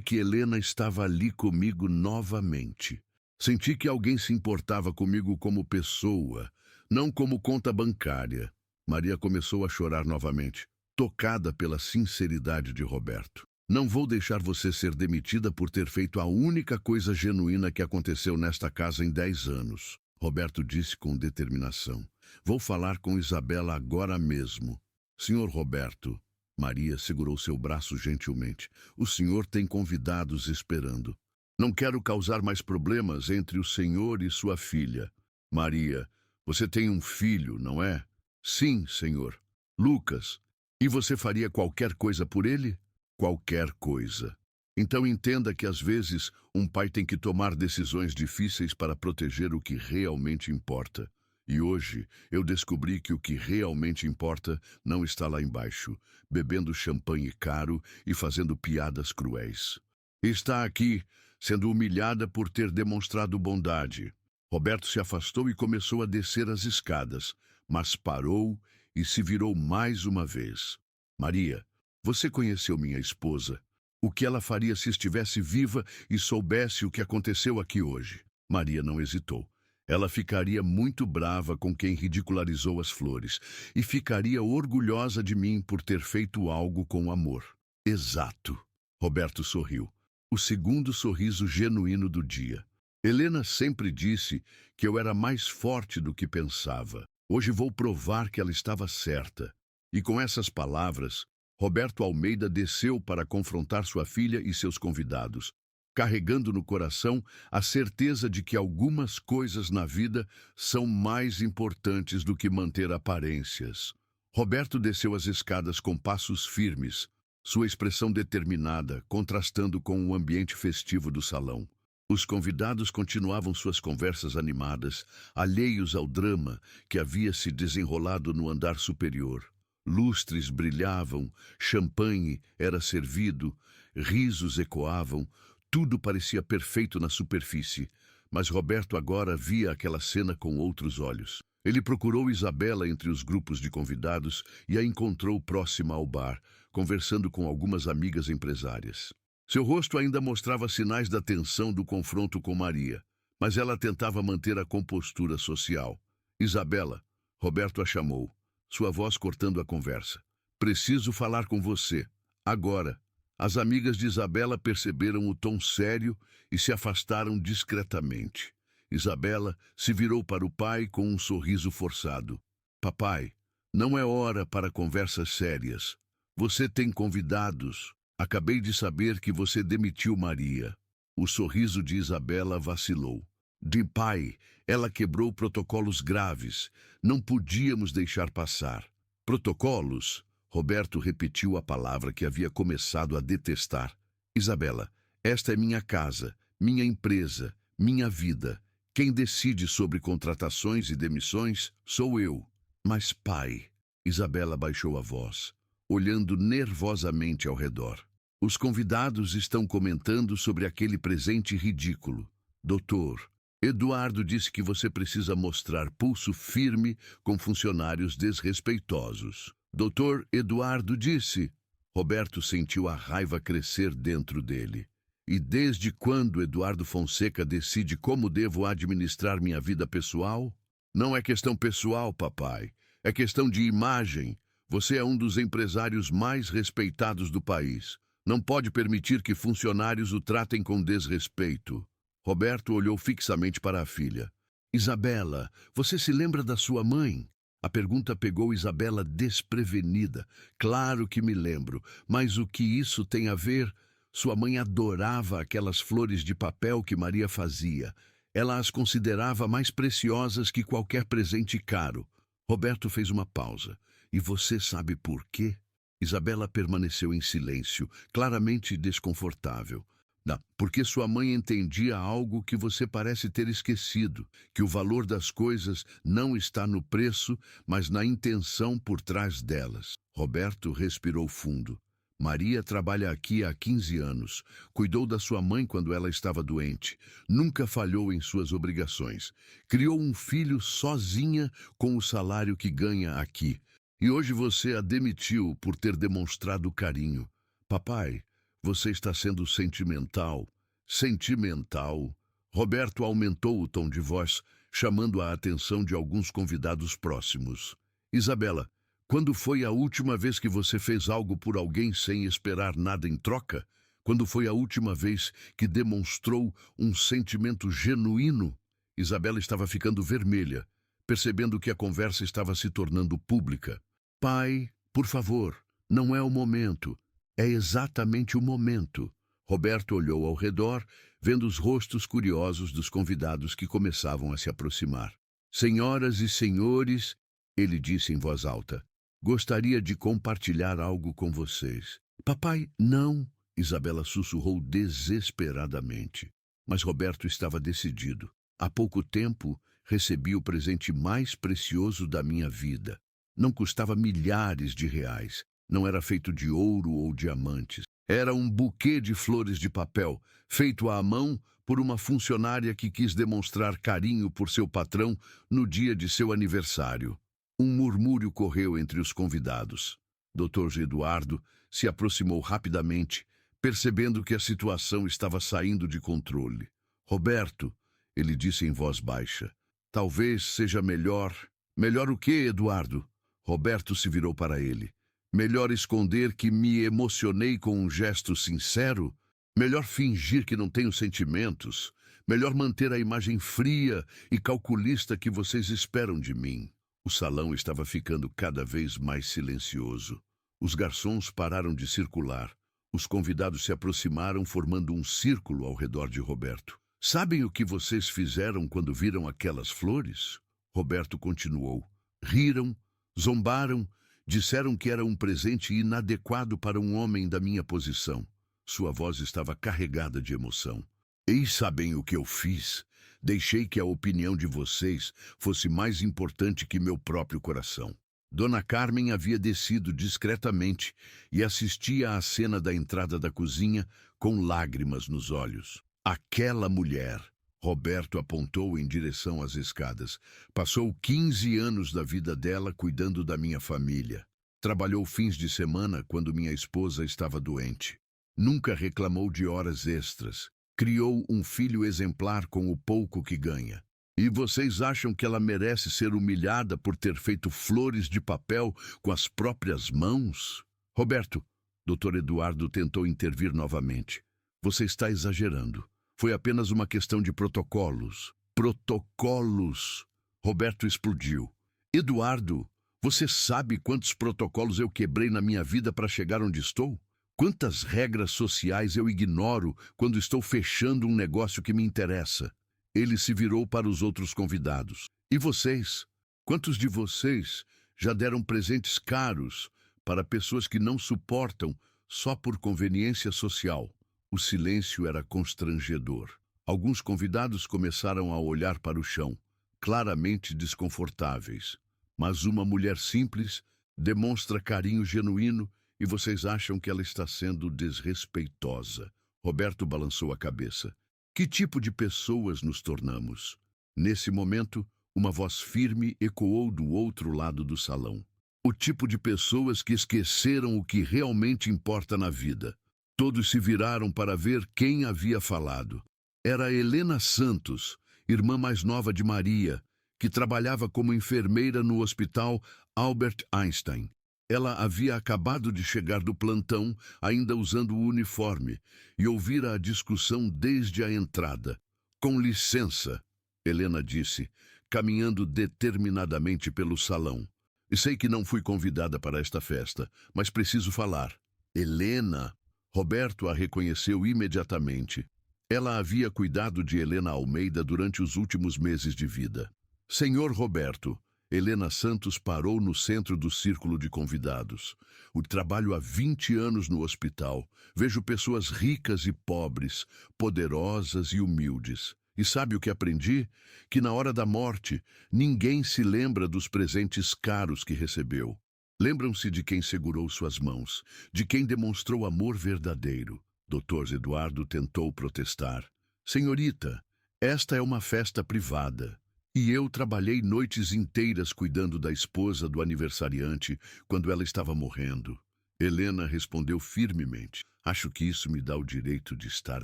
que Helena estava ali comigo novamente. Senti que alguém se importava comigo como pessoa, não como conta bancária. Maria começou a chorar novamente, tocada pela sinceridade de Roberto. Não vou deixar você ser demitida por ter feito a única coisa genuína que aconteceu nesta casa em 10 anos. Roberto disse com determinação. Vou falar com Isabela agora mesmo. Senhor Roberto, Maria segurou seu braço gentilmente. O senhor tem convidados esperando. Não quero causar mais problemas entre o senhor e sua filha. Maria, você tem um filho, não é? Sim, senhor. Lucas. E você faria qualquer coisa por ele? Qualquer coisa. Então entenda que às vezes um pai tem que tomar decisões difíceis para proteger o que realmente importa. E hoje eu descobri que o que realmente importa não está lá embaixo, bebendo champanhe caro e fazendo piadas cruéis. Está aqui, sendo humilhada por ter demonstrado bondade. Roberto se afastou e começou a descer as escadas, mas parou e se virou mais uma vez. Maria, você conheceu minha esposa. O que ela faria se estivesse viva e soubesse o que aconteceu aqui hoje? Maria não hesitou. Ela ficaria muito brava com quem ridicularizou as flores e ficaria orgulhosa de mim por ter feito algo com amor. Exato. Roberto sorriu. O segundo sorriso genuíno do dia. Helena sempre disse que eu era mais forte do que pensava. Hoje vou provar que ela estava certa. E com essas palavras, Roberto Almeida desceu para confrontar sua filha e seus convidados, carregando no coração a certeza de que algumas coisas na vida são mais importantes do que manter aparências. Roberto desceu as escadas com passos firmes, sua expressão determinada, contrastando com o ambiente festivo do salão. Os convidados continuavam suas conversas animadas, alheios ao drama que havia se desenrolado no andar superior. Lustres brilhavam, champanhe era servido, risos ecoavam, tudo parecia perfeito na superfície, mas Roberto agora via aquela cena com outros olhos. Ele procurou Isabela entre os grupos de convidados e a encontrou próxima ao bar, conversando com algumas amigas empresárias. Seu rosto ainda mostrava sinais da tensão do confronto com Maria, mas ela tentava manter a compostura social. Isabela, Roberto a chamou, sua voz cortando a conversa. Preciso falar com você. Agora. As amigas de Isabela perceberam o tom sério e se afastaram discretamente. Isabela se virou para o pai com um sorriso forçado. Papai, não é hora para conversas sérias. Você tem convidados. Acabei de saber que você demitiu Maria. O sorriso de Isabela vacilou. De pai, ela quebrou protocolos graves. Não podíamos deixar passar. Protocolos? Roberto repetiu a palavra que havia começado a detestar. Isabela, esta é minha casa, minha empresa, minha vida. Quem decide sobre contratações e demissões sou eu. Mas pai, Isabela baixou a voz, olhando nervosamente ao redor. Os convidados estão comentando sobre aquele presente ridículo. Doutor, Eduardo disse que você precisa mostrar pulso firme com funcionários desrespeitosos. Doutor Eduardo disse. Roberto sentiu a raiva crescer dentro dele. E desde quando Eduardo Fonseca decide como devo administrar minha vida pessoal? Não é questão pessoal, papai. É questão de imagem. Você é um dos empresários mais respeitados do país. Não pode permitir que funcionários o tratem com desrespeito. Roberto olhou fixamente para a filha. Isabela, você se lembra da sua mãe? A pergunta pegou Isabela desprevenida. Claro que me lembro, mas o que isso tem a ver? Sua mãe adorava aquelas flores de papel que Maria fazia. Ela as considerava mais preciosas que qualquer presente caro. Roberto fez uma pausa. E você sabe por quê? Isabela permaneceu em silêncio, claramente desconfortável. Não, porque sua mãe entendia algo que você parece ter esquecido, que o valor das coisas não está no preço, mas na intenção por trás delas. Roberto respirou fundo. Maria trabalha aqui há 15 anos. Cuidou da sua mãe quando ela estava doente. Nunca falhou em suas obrigações. Criou um filho sozinha com o salário que ganha aqui. E hoje você a demitiu por ter demonstrado carinho. Papai, você está sendo sentimental. Sentimental. Roberto aumentou o tom de voz, chamando a atenção de alguns convidados próximos. Isabela, quando foi a última vez que você fez algo por alguém sem esperar nada em troca? Quando foi a última vez que demonstrou um sentimento genuíno? Isabela estava ficando vermelha, percebendo que a conversa estava se tornando pública. Pai, por favor, não é o momento. É exatamente o momento. Roberto olhou ao redor, vendo os rostos curiosos dos convidados que começavam a se aproximar. Senhoras e senhores, ele disse em voz alta, gostaria de compartilhar algo com vocês. Papai, não, Isabela sussurrou desesperadamente. Mas Roberto estava decidido. Há pouco tempo, recebi o presente mais precioso da minha vida. Não custava milhares de reais. Não era feito de ouro ou diamantes. Era um buquê de flores de papel, feito à mão por uma funcionária que quis demonstrar carinho por seu patrão no dia de seu aniversário. Um murmúrio correu entre os convidados. Dr. Eduardo se aproximou rapidamente, percebendo que a situação estava saindo de controle. Roberto, ele disse em voz baixa, talvez seja melhor... Melhor o quê, Eduardo? Roberto se virou para ele. Melhor esconder que me emocionei com um gesto sincero? Melhor fingir que não tenho sentimentos? Melhor manter a imagem fria e calculista que vocês esperam de mim? O salão estava ficando cada vez mais silencioso. Os garçons pararam de circular. Os convidados se aproximaram, formando um círculo ao redor de Roberto. Sabem o que vocês fizeram quando viram aquelas flores? Roberto continuou. Riram, zombaram, disseram que era um presente inadequado para um homem da minha posição. Sua voz estava carregada de emoção. E sabem o que eu fiz? Deixei que a opinião de vocês fosse mais importante que meu próprio coração. Dona Carmen havia descido discretamente e assistia à cena da entrada da cozinha com lágrimas nos olhos. Aquela mulher, Roberto apontou em direção às escadas, passou 15 anos da vida dela cuidando da minha família. Trabalhou fins de semana quando minha esposa estava doente. Nunca reclamou de horas extras. Criou um filho exemplar com o pouco que ganha. E vocês acham que ela merece ser humilhada por ter feito flores de papel com as próprias mãos? Roberto, Dr. Eduardo tentou intervir novamente. Você está exagerando. Foi apenas uma questão de protocolos. Protocolos! Roberto explodiu. Eduardo, você sabe quantos protocolos eu quebrei na minha vida para chegar onde estou? Quantas regras sociais eu ignoro quando estou fechando um negócio que me interessa? Ele se virou para os outros convidados. E vocês? Quantos de vocês já deram presentes caros para pessoas que não suportam só por conveniência social? O silêncio era constrangedor. Alguns convidados começaram a olhar para o chão, claramente desconfortáveis. Mas uma mulher simples demonstra carinho genuíno e vocês acham que ela está sendo desrespeitosa. Roberto balançou a cabeça. Que tipo de pessoas nos tornamos? Nesse momento, uma voz firme ecoou do outro lado do salão. O tipo de pessoas que esqueceram o que realmente importa na vida. Todos se viraram para ver quem havia falado. Era Helena Santos, irmã mais nova de Maria, que trabalhava como enfermeira no hospital Albert Einstein. Ela havia acabado de chegar do plantão, ainda usando o uniforme, e ouvira a discussão desde a entrada. Com licença, Helena disse, caminhando determinadamente pelo salão. Sei que não fui convidada para esta festa, mas preciso falar. Helena! Roberto a reconheceu imediatamente. Ela havia cuidado de Helena Almeida durante os últimos meses de vida. Senhor Roberto, Helena Santos parou no centro do círculo de convidados. O trabalho há 20 anos no hospital. Vejo pessoas ricas e pobres, poderosas e humildes. E sabe o que aprendi? Que na hora da morte, ninguém se lembra dos presentes caros que recebeu. Lembram-se de quem segurou suas mãos, de quem demonstrou amor verdadeiro. Dr. Eduardo tentou protestar. Senhorita, esta é uma festa privada. E eu trabalhei noites inteiras cuidando da esposa do aniversariante quando ela estava morrendo. Helena respondeu firmemente. Acho que isso me dá o direito de estar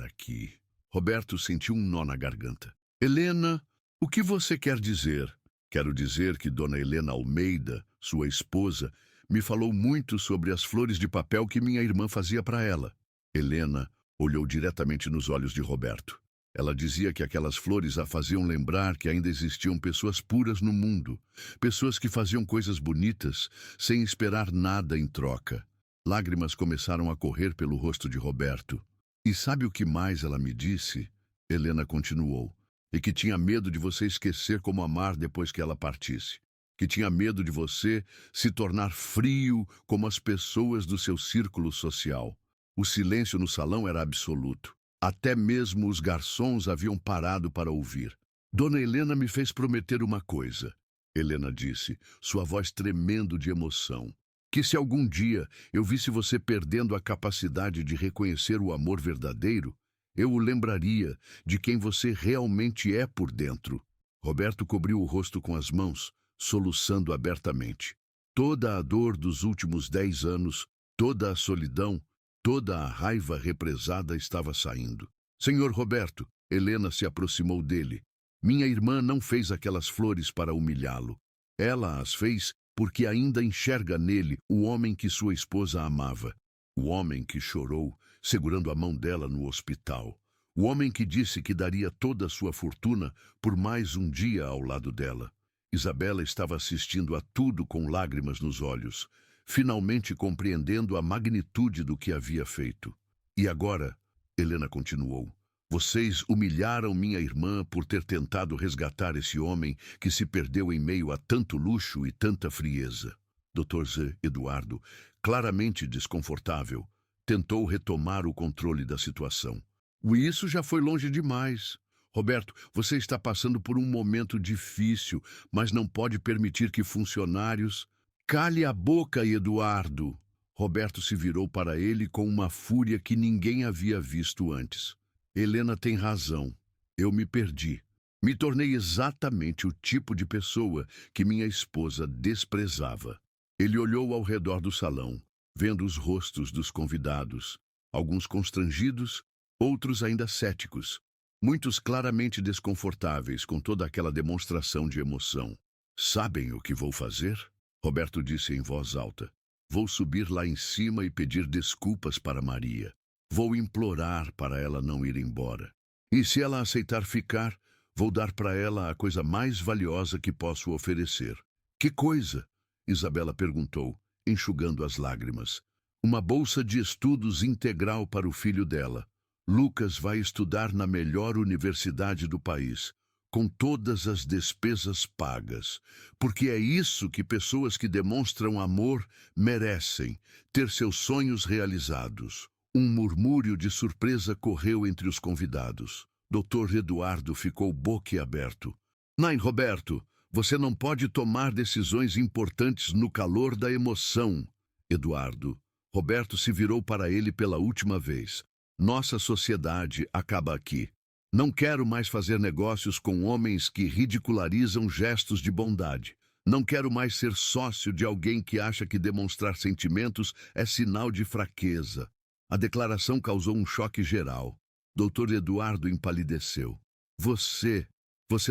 aqui. Roberto sentiu um nó na garganta. Helena, o que você quer dizer? Quero dizer que Dona Helena Almeida, sua esposa, me falou muito sobre as flores de papel que minha irmã fazia para ela. Helena olhou diretamente nos olhos de Roberto. Ela dizia que aquelas flores a faziam lembrar que ainda existiam pessoas puras no mundo, pessoas que faziam coisas bonitas sem esperar nada em troca. Lágrimas começaram a correr pelo rosto de Roberto. E sabe o que mais ela me disse? Helena continuou. E que tinha medo de você esquecer como amar depois que ela partisse. Que tinha medo de você se tornar frio como as pessoas do seu círculo social. O silêncio no salão era absoluto. Até mesmo os garçons haviam parado para ouvir. Dona Helena me fez prometer uma coisa, Helena disse, sua voz tremendo de emoção. Que se algum dia eu visse você perdendo a capacidade de reconhecer o amor verdadeiro, eu o lembraria de quem você realmente é por dentro. Roberto cobriu o rosto com as mãos, soluçando abertamente. Toda a dor dos últimos 10 anos, toda a solidão, toda a raiva represada estava saindo. Senhor Roberto, Helena se aproximou dele. Minha irmã não fez aquelas flores para humilhá-lo. Ela as fez porque ainda enxerga nele o homem que sua esposa amava. O homem que chorou, segurando a mão dela no hospital. O homem que disse que daria toda a sua fortuna por mais um dia ao lado dela. Isabela estava assistindo a tudo com lágrimas nos olhos, finalmente compreendendo a magnitude do que havia feito. E agora, Helena continuou, vocês humilharam minha irmã por ter tentado resgatar esse homem que se perdeu em meio a tanto luxo e tanta frieza. Dr. Zé Eduardo, claramente desconfortável, tentou retomar o controle da situação. Isso já foi longe demais. Roberto, você está passando por um momento difícil, mas não pode permitir que funcionários... Cale a boca, Eduardo! Roberto se virou para ele com uma fúria que ninguém havia visto antes. Helena tem razão. Eu me perdi. Me tornei exatamente o tipo de pessoa que minha esposa desprezava. Ele olhou ao redor do salão, vendo os rostos dos convidados, alguns constrangidos, outros ainda céticos, muitos claramente desconfortáveis com toda aquela demonstração de emoção. Sabem o que vou fazer? Roberto disse em voz alta. Vou subir lá em cima e pedir desculpas para Maria. Vou implorar para ela não ir embora. E se ela aceitar ficar, vou dar para ela a coisa mais valiosa que posso oferecer. Que coisa? Isabela perguntou, enxugando as lágrimas. Uma bolsa de estudos integral para o filho dela. Lucas vai estudar na melhor universidade do país, com todas as despesas pagas, porque é isso que pessoas que demonstram amor merecem, ter seus sonhos realizados. Um murmúrio de surpresa correu entre os convidados. Dr. Eduardo ficou boquiaberto. Não, Roberto, você não pode tomar decisões importantes no calor da emoção. Eduardo, Roberto se virou para ele pela última vez. Nossa sociedade acaba aqui. Não quero mais fazer negócios com homens que ridicularizam gestos de bondade. Não quero mais ser sócio de alguém que acha que demonstrar sentimentos é sinal de fraqueza. A declaração causou um choque geral. Dr. Eduardo empalideceu. Você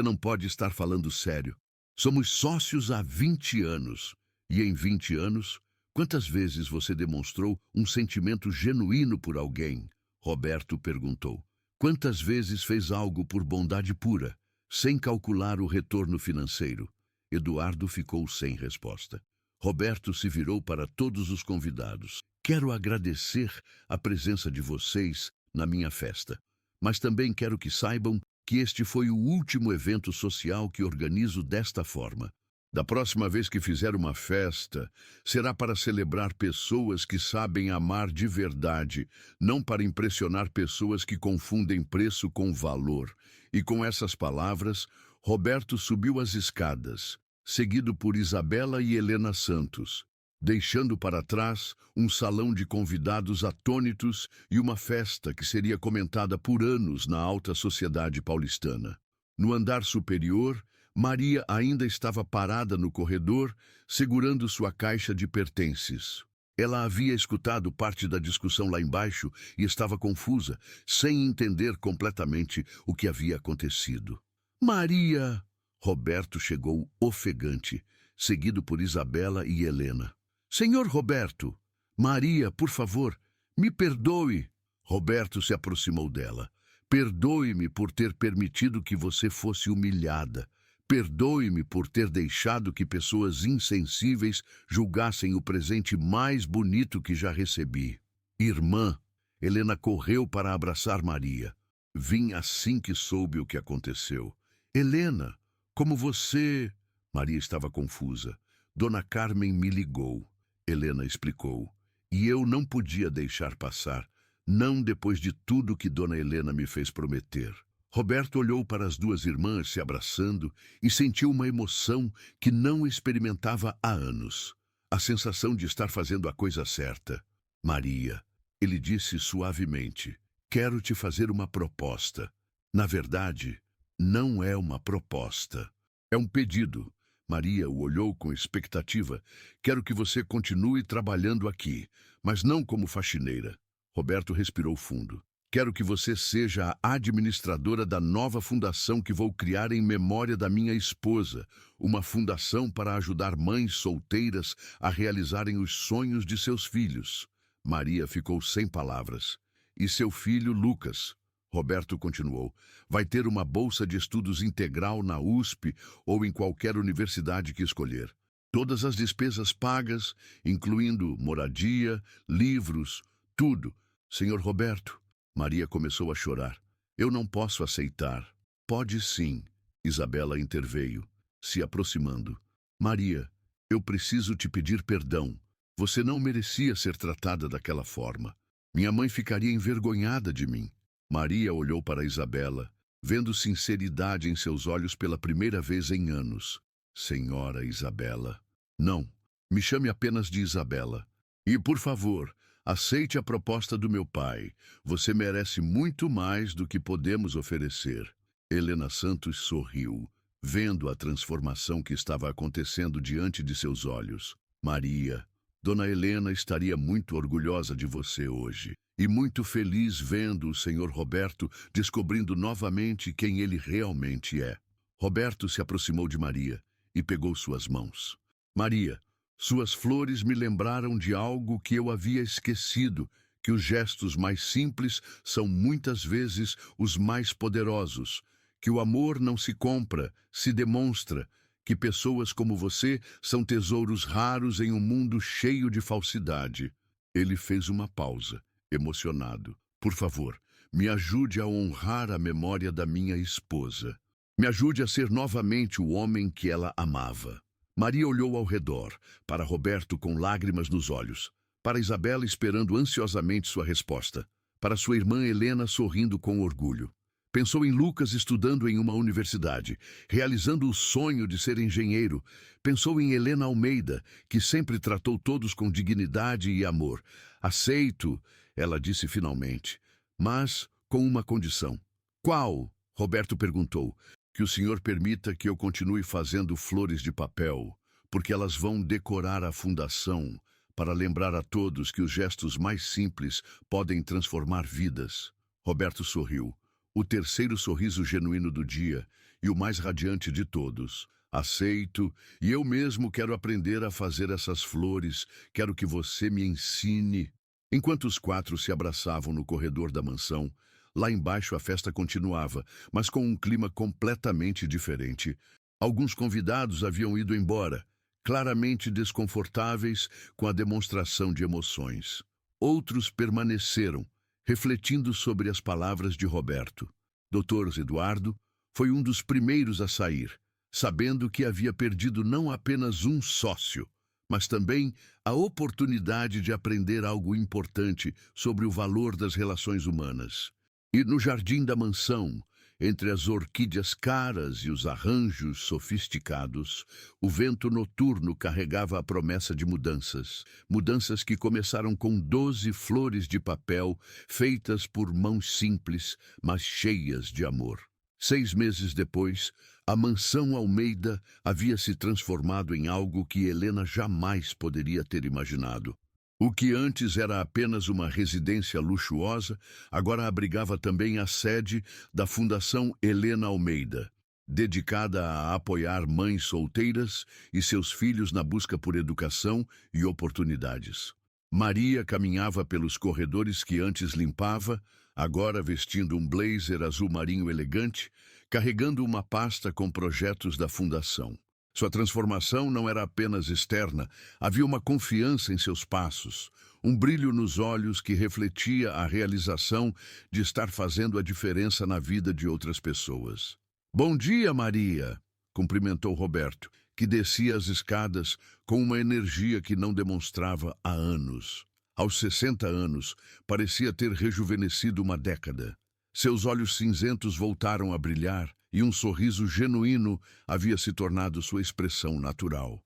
não pode estar falando sério. Somos sócios há 20 anos. E em 20 anos, quantas vezes você demonstrou um sentimento genuíno por alguém? Roberto perguntou. Quantas vezes fez algo por bondade pura, sem calcular o retorno financeiro? Eduardo ficou sem resposta. Roberto se virou para todos os convidados. Quero agradecer a presença de vocês na minha festa, mas também quero que saibam que este foi o último evento social que organizo desta forma. Da próxima vez que fizer uma festa, será para celebrar pessoas que sabem amar de verdade, não para impressionar pessoas que confundem preço com valor. E com essas palavras, Roberto subiu as escadas, seguido por Isabela e Helena Santos, deixando para trás um salão de convidados atônitos e uma festa que seria comentada por anos na alta sociedade paulistana. No andar superior, Maria ainda estava parada no corredor, segurando sua caixa de pertences. Ela havia escutado parte da discussão lá embaixo e estava confusa, sem entender completamente o que havia acontecido. Maria! Roberto chegou ofegante, seguido por Isabela e Helena. Senhor Roberto! Maria, por favor, me perdoe! Roberto se aproximou dela. Perdoe-me por ter permitido que você fosse humilhada. Perdoe-me por ter deixado que pessoas insensíveis julgassem o presente mais bonito que já recebi. Irmã, Helena correu para abraçar Maria. Vim assim que soube o que aconteceu. Helena, como você... Maria estava confusa. Dona Carmen me ligou. Helena explicou. E eu não podia deixar passar, não depois de tudo que Dona Helena me fez prometer. Roberto olhou para as duas irmãs se abraçando e sentiu uma emoção que não experimentava há anos. A sensação de estar fazendo a coisa certa. Maria, ele disse suavemente, quero te fazer uma proposta. Na verdade, não é uma proposta. É um pedido. Maria o olhou com expectativa. Quero que você continue trabalhando aqui, mas não como faxineira. Roberto respirou fundo. Quero que você seja a administradora da nova fundação que vou criar em memória da minha esposa, uma fundação para ajudar mães solteiras a realizarem os sonhos de seus filhos. Maria ficou sem palavras. E seu filho, Lucas? Roberto continuou. Vai ter uma bolsa de estudos integral na USP ou em qualquer universidade que escolher. Todas as despesas pagas, incluindo moradia, livros, tudo. Senhor Roberto, Maria começou a chorar. Eu não posso aceitar. Pode sim, Isabela interveio, se aproximando. Maria, eu preciso te pedir perdão. Você não merecia ser tratada daquela forma. Minha mãe ficaria envergonhada de mim. Maria olhou para Isabela, vendo sinceridade em seus olhos pela primeira vez em anos. Senhora Isabela. Não, me chame apenas de Isabela. E, por favor, aceite a proposta do meu pai. Você merece muito mais do que podemos oferecer. Helena Santos sorriu, vendo a transformação que estava acontecendo diante de seus olhos. Maria, Dona Helena estaria muito orgulhosa de você hoje. E muito feliz vendo o Sr. Roberto descobrindo novamente quem ele realmente é. Roberto se aproximou de Maria e pegou suas mãos. Maria, suas flores me lembraram de algo que eu havia esquecido, que os gestos mais simples são muitas vezes os mais poderosos, que o amor não se compra, se demonstra, que pessoas como você são tesouros raros em um mundo cheio de falsidade. Ele fez uma pausa, emocionado. Por favor, me ajude a honrar a memória da minha esposa. Me ajude a ser novamente o homem que ela amava. Maria olhou ao redor, para Roberto com lágrimas nos olhos, para Isabela esperando ansiosamente sua resposta, para sua irmã Helena sorrindo com orgulho. Pensou em Lucas estudando em uma universidade, realizando o sonho de ser engenheiro. Pensou em Helena Almeida, que sempre tratou todos com dignidade e amor. Aceito, ela disse finalmente, mas com uma condição. Qual? Roberto perguntou. Que o senhor permita que eu continue fazendo flores de papel, porque elas vão decorar a fundação para lembrar a todos que os gestos mais simples podem transformar vidas. Roberto sorriu, o terceiro sorriso genuíno do dia e o mais radiante de todos. Aceito, e eu mesmo quero aprender a fazer essas flores, quero que você me ensine. Enquanto os quatro se abraçavam no corredor da mansão, lá embaixo a festa continuava, mas com um clima completamente diferente. Alguns convidados haviam ido embora, claramente desconfortáveis com a demonstração de emoções. Outros permaneceram, refletindo sobre as palavras de Roberto. Dr. Eduardo foi um dos primeiros a sair, sabendo que havia perdido não apenas um sócio, mas também a oportunidade de aprender algo importante sobre o valor das relações humanas. E no jardim da mansão, entre as orquídeas caras e os arranjos sofisticados, o vento noturno carregava a promessa de mudanças. Mudanças que começaram com 12 flores de papel, feitas por mãos simples, mas cheias de amor. 6 meses depois, a mansão Almeida havia se transformado em algo que Helena jamais poderia ter imaginado. O que antes era apenas uma residência luxuosa, agora abrigava também a sede da Fundação Helena Almeida, dedicada a apoiar mães solteiras e seus filhos na busca por educação e oportunidades. Maria caminhava pelos corredores que antes limpava, agora vestindo um blazer azul marinho elegante, carregando uma pasta com projetos da fundação. Sua transformação não era apenas externa, havia uma confiança em seus passos, um brilho nos olhos que refletia a realização de estar fazendo a diferença na vida de outras pessoas. Bom dia, Maria, cumprimentou Roberto, que descia as escadas com uma energia que não demonstrava há anos. Aos 60 anos, parecia ter rejuvenescido uma década. Seus olhos cinzentos voltaram a brilhar e um sorriso genuíno havia se tornado sua expressão natural.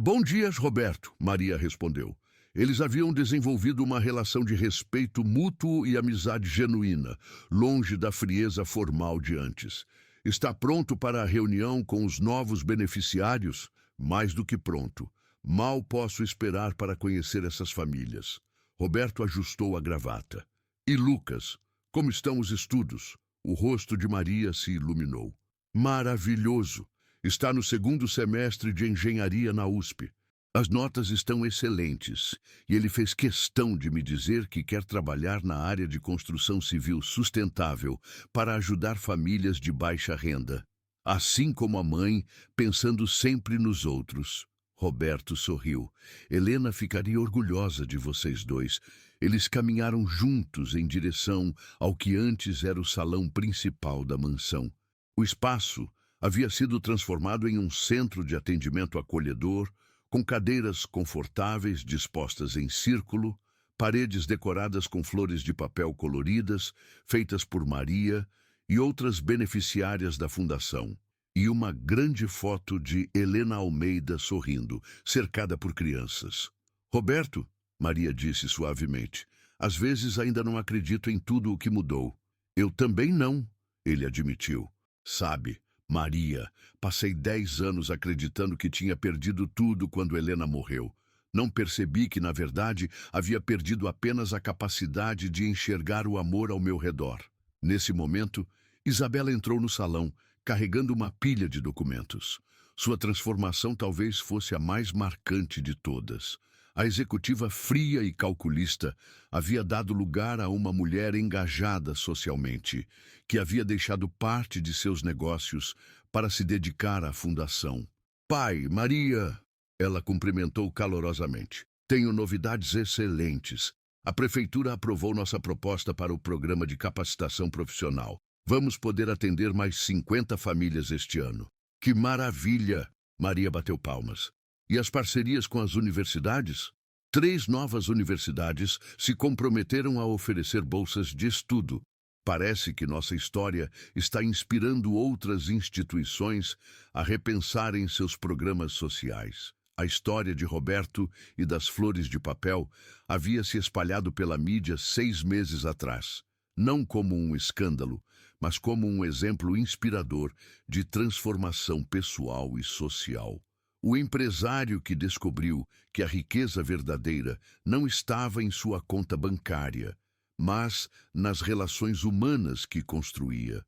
Bom dia, Roberto, Maria respondeu. Eles haviam desenvolvido uma relação de respeito mútuo e amizade genuína, longe da frieza formal de antes. Está pronto para a reunião com os novos beneficiários? Mais do que pronto. Mal posso esperar para conhecer essas famílias. Roberto ajustou a gravata. E Lucas, como estão os estudos? O rosto de Maria se iluminou. Maravilhoso! Está no segundo semestre de engenharia na USP. As notas estão excelentes e ele fez questão de me dizer que quer trabalhar na área de construção civil sustentável para ajudar famílias de baixa renda. Assim como a mãe, pensando sempre nos outros. Roberto sorriu. Helena ficaria orgulhosa de vocês dois. Eles caminharam juntos em direção ao que antes era o salão principal da mansão. O espaço havia sido transformado em um centro de atendimento acolhedor, com cadeiras confortáveis dispostas em círculo, paredes decoradas com flores de papel coloridas, feitas por Maria e outras beneficiárias da fundação, e uma grande foto de Helena Almeida sorrindo, cercada por crianças. Roberto, Maria disse suavemente, às vezes ainda não acredito em tudo o que mudou. Eu também não, ele admitiu. Sabe, Maria, passei 10 anos acreditando que tinha perdido tudo quando Helena morreu. Não percebi que, na verdade, havia perdido apenas a capacidade de enxergar o amor ao meu redor. Nesse momento, Isabela entrou no salão, carregando uma pilha de documentos. Sua transformação talvez fosse a mais marcante de todas. A executiva fria e calculista havia dado lugar a uma mulher engajada socialmente, que havia deixado parte de seus negócios para se dedicar à fundação. Pai, Maria, ela cumprimentou calorosamente. Tenho novidades excelentes. A prefeitura aprovou nossa proposta para o programa de capacitação profissional. Vamos poder atender mais 50 famílias este ano. Que maravilha! Maria bateu palmas. E as parcerias com as universidades? 3 novas universidades se comprometeram a oferecer bolsas de estudo. Parece que nossa história está inspirando outras instituições a repensarem seus programas sociais. A história de Roberto e das flores de papel havia se espalhado pela mídia 6 meses atrás, não como um escândalo, mas como um exemplo inspirador de transformação pessoal e social. O empresário que descobriu que a riqueza verdadeira não estava em sua conta bancária, mas nas relações humanas que construía.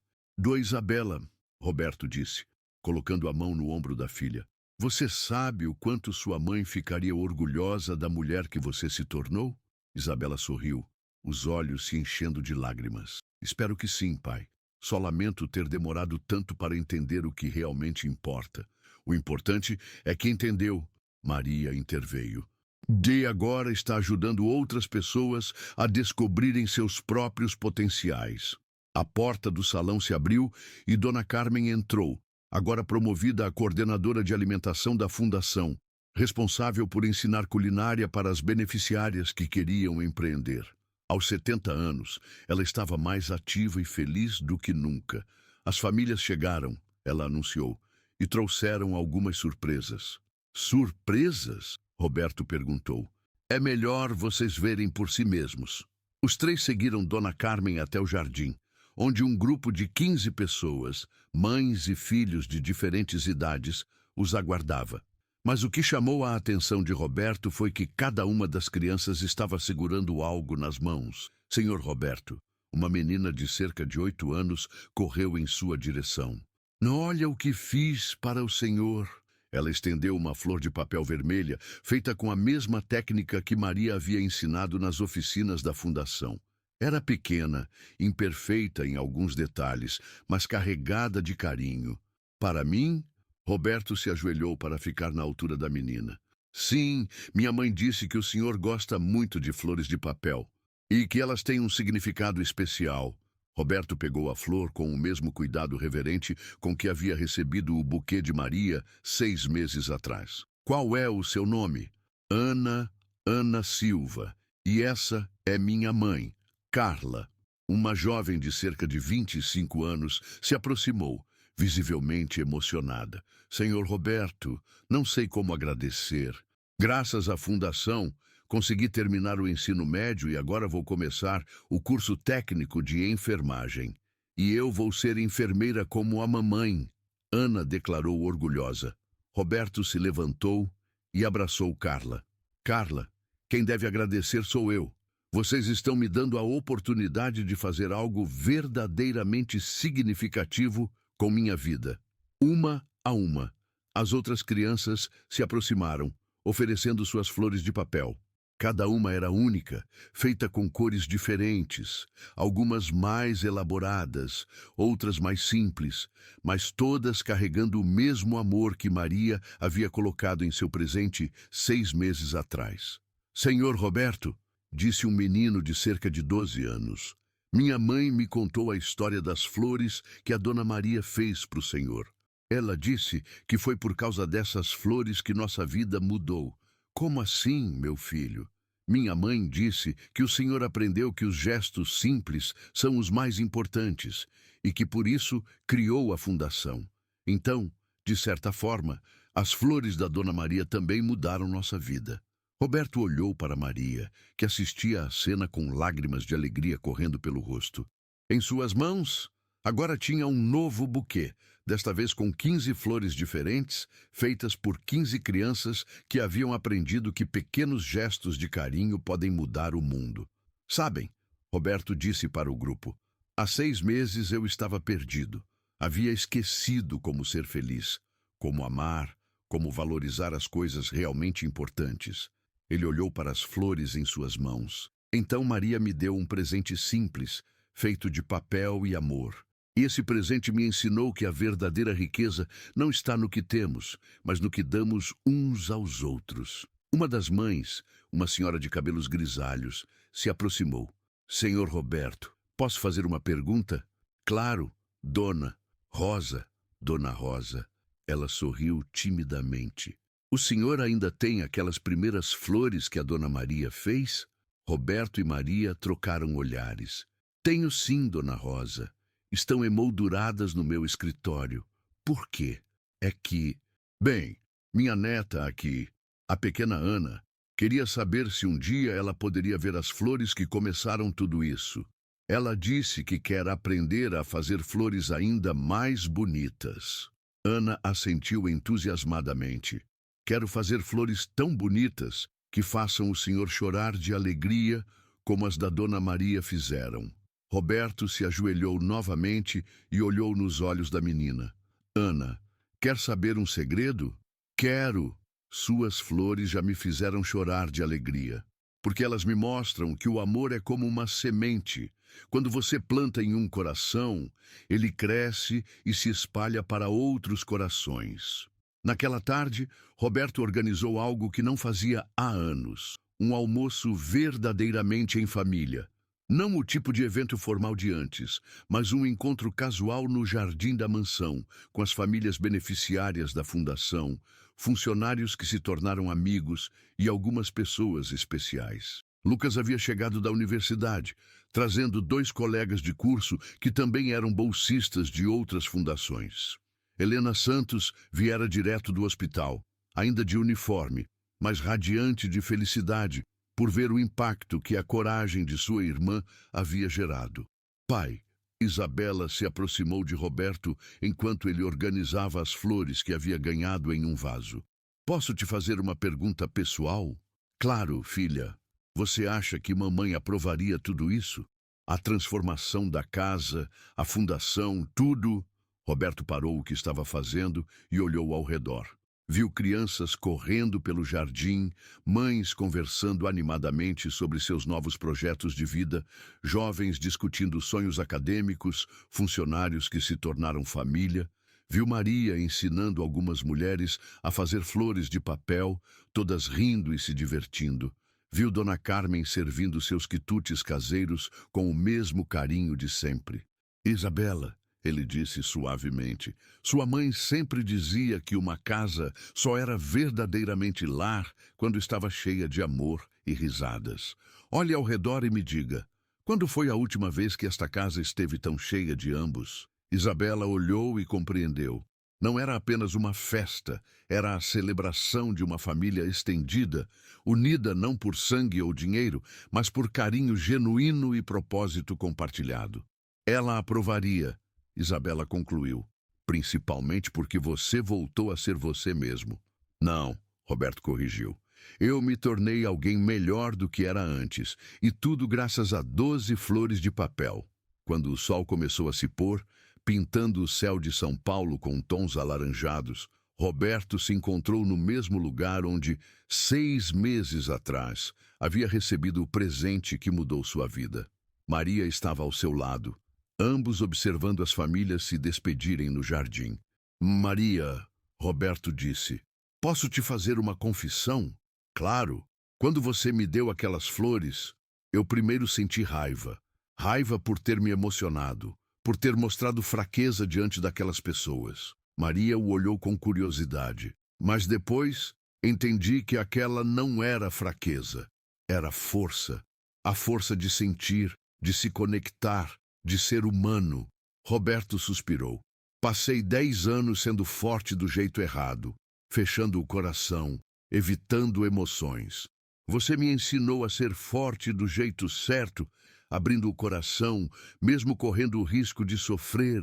Isabela, Roberto disse, colocando a mão no ombro da filha. Você sabe o quanto sua mãe ficaria orgulhosa da mulher que você se tornou? Isabela sorriu, os olhos se enchendo de lágrimas. Espero que sim, pai. Só lamento ter demorado tanto para entender o que realmente importa. O importante é que entendeu. Maria interveio. De agora está ajudando outras pessoas a descobrirem seus próprios potenciais. A porta do salão se abriu e Dona Carmen entrou, agora promovida a coordenadora de alimentação da fundação, responsável por ensinar culinária para as beneficiárias que queriam empreender. Aos 70 anos, ela estava mais ativa e feliz do que nunca. As famílias chegaram, ela anunciou, e trouxeram algumas surpresas. Surpresas? Roberto perguntou. É melhor vocês verem por si mesmos. Os 3 seguiram Dona Carmen até o jardim, onde um grupo de 15 pessoas, mães e filhos de diferentes idades, os aguardava. Mas o que chamou a atenção de Roberto foi que cada uma das crianças estava segurando algo nas mãos. Senhor Roberto, uma menina de cerca de 8 anos correu em sua direção. Olha o que fiz para o senhor. Ela estendeu uma flor de papel vermelha, feita com a mesma técnica que Maria havia ensinado nas oficinas da fundação. Era pequena, imperfeita em alguns detalhes, mas carregada de carinho. Para mim, Roberto se ajoelhou para ficar na altura da menina. Sim, minha mãe disse que o senhor gosta muito de flores de papel e que elas têm um significado especial. Roberto pegou a flor com o mesmo cuidado reverente com que havia recebido o buquê de Maria 6 meses atrás. Qual é o seu nome? Ana Silva. E essa é minha mãe, Carla. Uma jovem de cerca de 25 anos se aproximou, visivelmente emocionada. Senhor Roberto, não sei como agradecer. Graças à fundação, consegui terminar o ensino médio e agora vou começar o curso técnico de enfermagem. E eu vou ser enfermeira como a mamãe, Ana declarou orgulhosa. Roberto se levantou e abraçou Carla. Carla, quem deve agradecer sou eu. Vocês estão me dando a oportunidade de fazer algo verdadeiramente significativo com minha vida. Uma a uma, as outras crianças se aproximaram, oferecendo suas flores de papel. Cada uma era única, feita com cores diferentes, algumas mais elaboradas, outras mais simples, mas todas carregando o mesmo amor que Maria havia colocado em seu presente 6 meses atrás. Senhor Roberto, disse um menino de cerca de 12 anos, minha mãe me contou a história das flores que a Dona Maria fez para o senhor. Ela disse que foi por causa dessas flores que nossa vida mudou. Como assim, meu filho? Minha mãe disse que o senhor aprendeu que os gestos simples são os mais importantes e que por isso criou a fundação. Então, de certa forma, as flores da Dona Maria também mudaram nossa vida. Roberto olhou para Maria, que assistia à cena com lágrimas de alegria correndo pelo rosto. Em suas mãos, agora tinha um novo buquê, desta vez com 15 flores diferentes, feitas por 15 crianças que haviam aprendido que pequenos gestos de carinho podem mudar o mundo. Sabem, Roberto disse para o grupo, há 6 meses eu estava perdido. Havia esquecido como ser feliz, como amar, como valorizar as coisas realmente importantes. Ele olhou para as flores em suas mãos. Então Maria me deu um presente simples, feito de papel e amor. E esse presente me ensinou que a verdadeira riqueza não está no que temos, mas no que damos uns aos outros. Uma das mães, uma senhora de cabelos grisalhos, se aproximou. Senhor Roberto, posso fazer uma pergunta? Claro, Dona Rosa. Dona Rosa. Ela sorriu timidamente. O senhor ainda tem aquelas primeiras flores que a Dona Maria fez? Roberto e Maria trocaram olhares. Tenho sim, Dona Rosa. Estão emolduradas no meu escritório. Por quê? É que... Bem, minha neta aqui, a pequena Ana, queria saber se um dia ela poderia ver as flores que começaram tudo isso. Ela disse que quer aprender a fazer flores ainda mais bonitas. Ana assentiu entusiasmadamente. Quero fazer flores tão bonitas que façam o senhor chorar de alegria como as da Dona Maria fizeram. Roberto se ajoelhou novamente e olhou nos olhos da menina. Ana, quer saber um segredo? Quero. Suas flores já me fizeram chorar de alegria, porque elas me mostram que o amor é como uma semente. Quando você planta em um coração, ele cresce e se espalha para outros corações. Naquela tarde, Roberto organizou algo que não fazia há anos. Um almoço verdadeiramente em família. Não o tipo de evento formal de antes, mas um encontro casual no jardim da mansão, com as famílias beneficiárias da fundação, funcionários que se tornaram amigos e algumas pessoas especiais. Lucas havia chegado da universidade, trazendo 2 colegas de curso que também eram bolsistas de outras fundações. Helena Santos viera direto do hospital, ainda de uniforme, mas radiante de felicidade por ver o impacto que a coragem de sua irmã havia gerado. Pai, Isabela se aproximou de Roberto enquanto ele organizava as flores que havia ganhado em um vaso. Posso te fazer uma pergunta pessoal? Claro, filha. Você acha que mamãe aprovaria tudo isso? A transformação da casa, a fundação, tudo? Roberto parou o que estava fazendo e olhou ao redor. Viu crianças correndo pelo jardim, mães conversando animadamente sobre seus novos projetos de vida, jovens discutindo sonhos acadêmicos, funcionários que se tornaram família. Viu Maria ensinando algumas mulheres a fazer flores de papel, todas rindo e se divertindo. Viu Dona Carmen servindo seus quitutes caseiros com o mesmo carinho de sempre. Isabela, ele disse suavemente, sua mãe sempre dizia que uma casa só era verdadeiramente lar quando estava cheia de amor e risadas. Olhe ao redor e me diga, quando foi a última vez que esta casa esteve tão cheia de ambos? Isabela olhou e compreendeu. Não era apenas uma festa, era a celebração de uma família estendida, unida não por sangue ou dinheiro, mas por carinho genuíno e propósito compartilhado. Ela aprovaria, Isabela concluiu, principalmente porque você voltou a ser você mesmo. Não, Roberto corrigiu. Eu me tornei alguém melhor do que era antes, e tudo graças a 12 flores de papel. Quando o sol começou a se pôr, pintando o céu de São Paulo com tons alaranjados, Roberto se encontrou no mesmo lugar onde, 6 meses atrás, havia recebido o presente que mudou sua vida. Maria estava ao seu lado, ambos observando as famílias se despedirem no jardim. Maria, Roberto disse, posso te fazer uma confissão? Claro, quando você me deu aquelas flores, eu primeiro senti raiva. Raiva por ter me emocionado, por ter mostrado fraqueza diante daquelas pessoas. Maria o olhou com curiosidade, mas depois entendi que aquela não era fraqueza, era força. A força de sentir, de se conectar, de ser humano. Roberto suspirou. Passei 10 anos sendo forte do jeito errado, fechando o coração, evitando emoções. Você me ensinou a ser forte do jeito certo, abrindo o coração, mesmo correndo o risco de sofrer.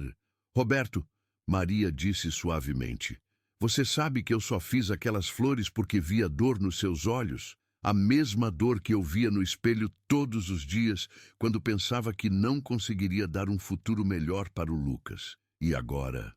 Roberto, Maria disse suavemente, você sabe que eu só fiz aquelas flores porque via dor nos seus olhos? A mesma dor que eu via no espelho todos os dias, quando pensava que não conseguiria dar um futuro melhor para o Lucas. E agora,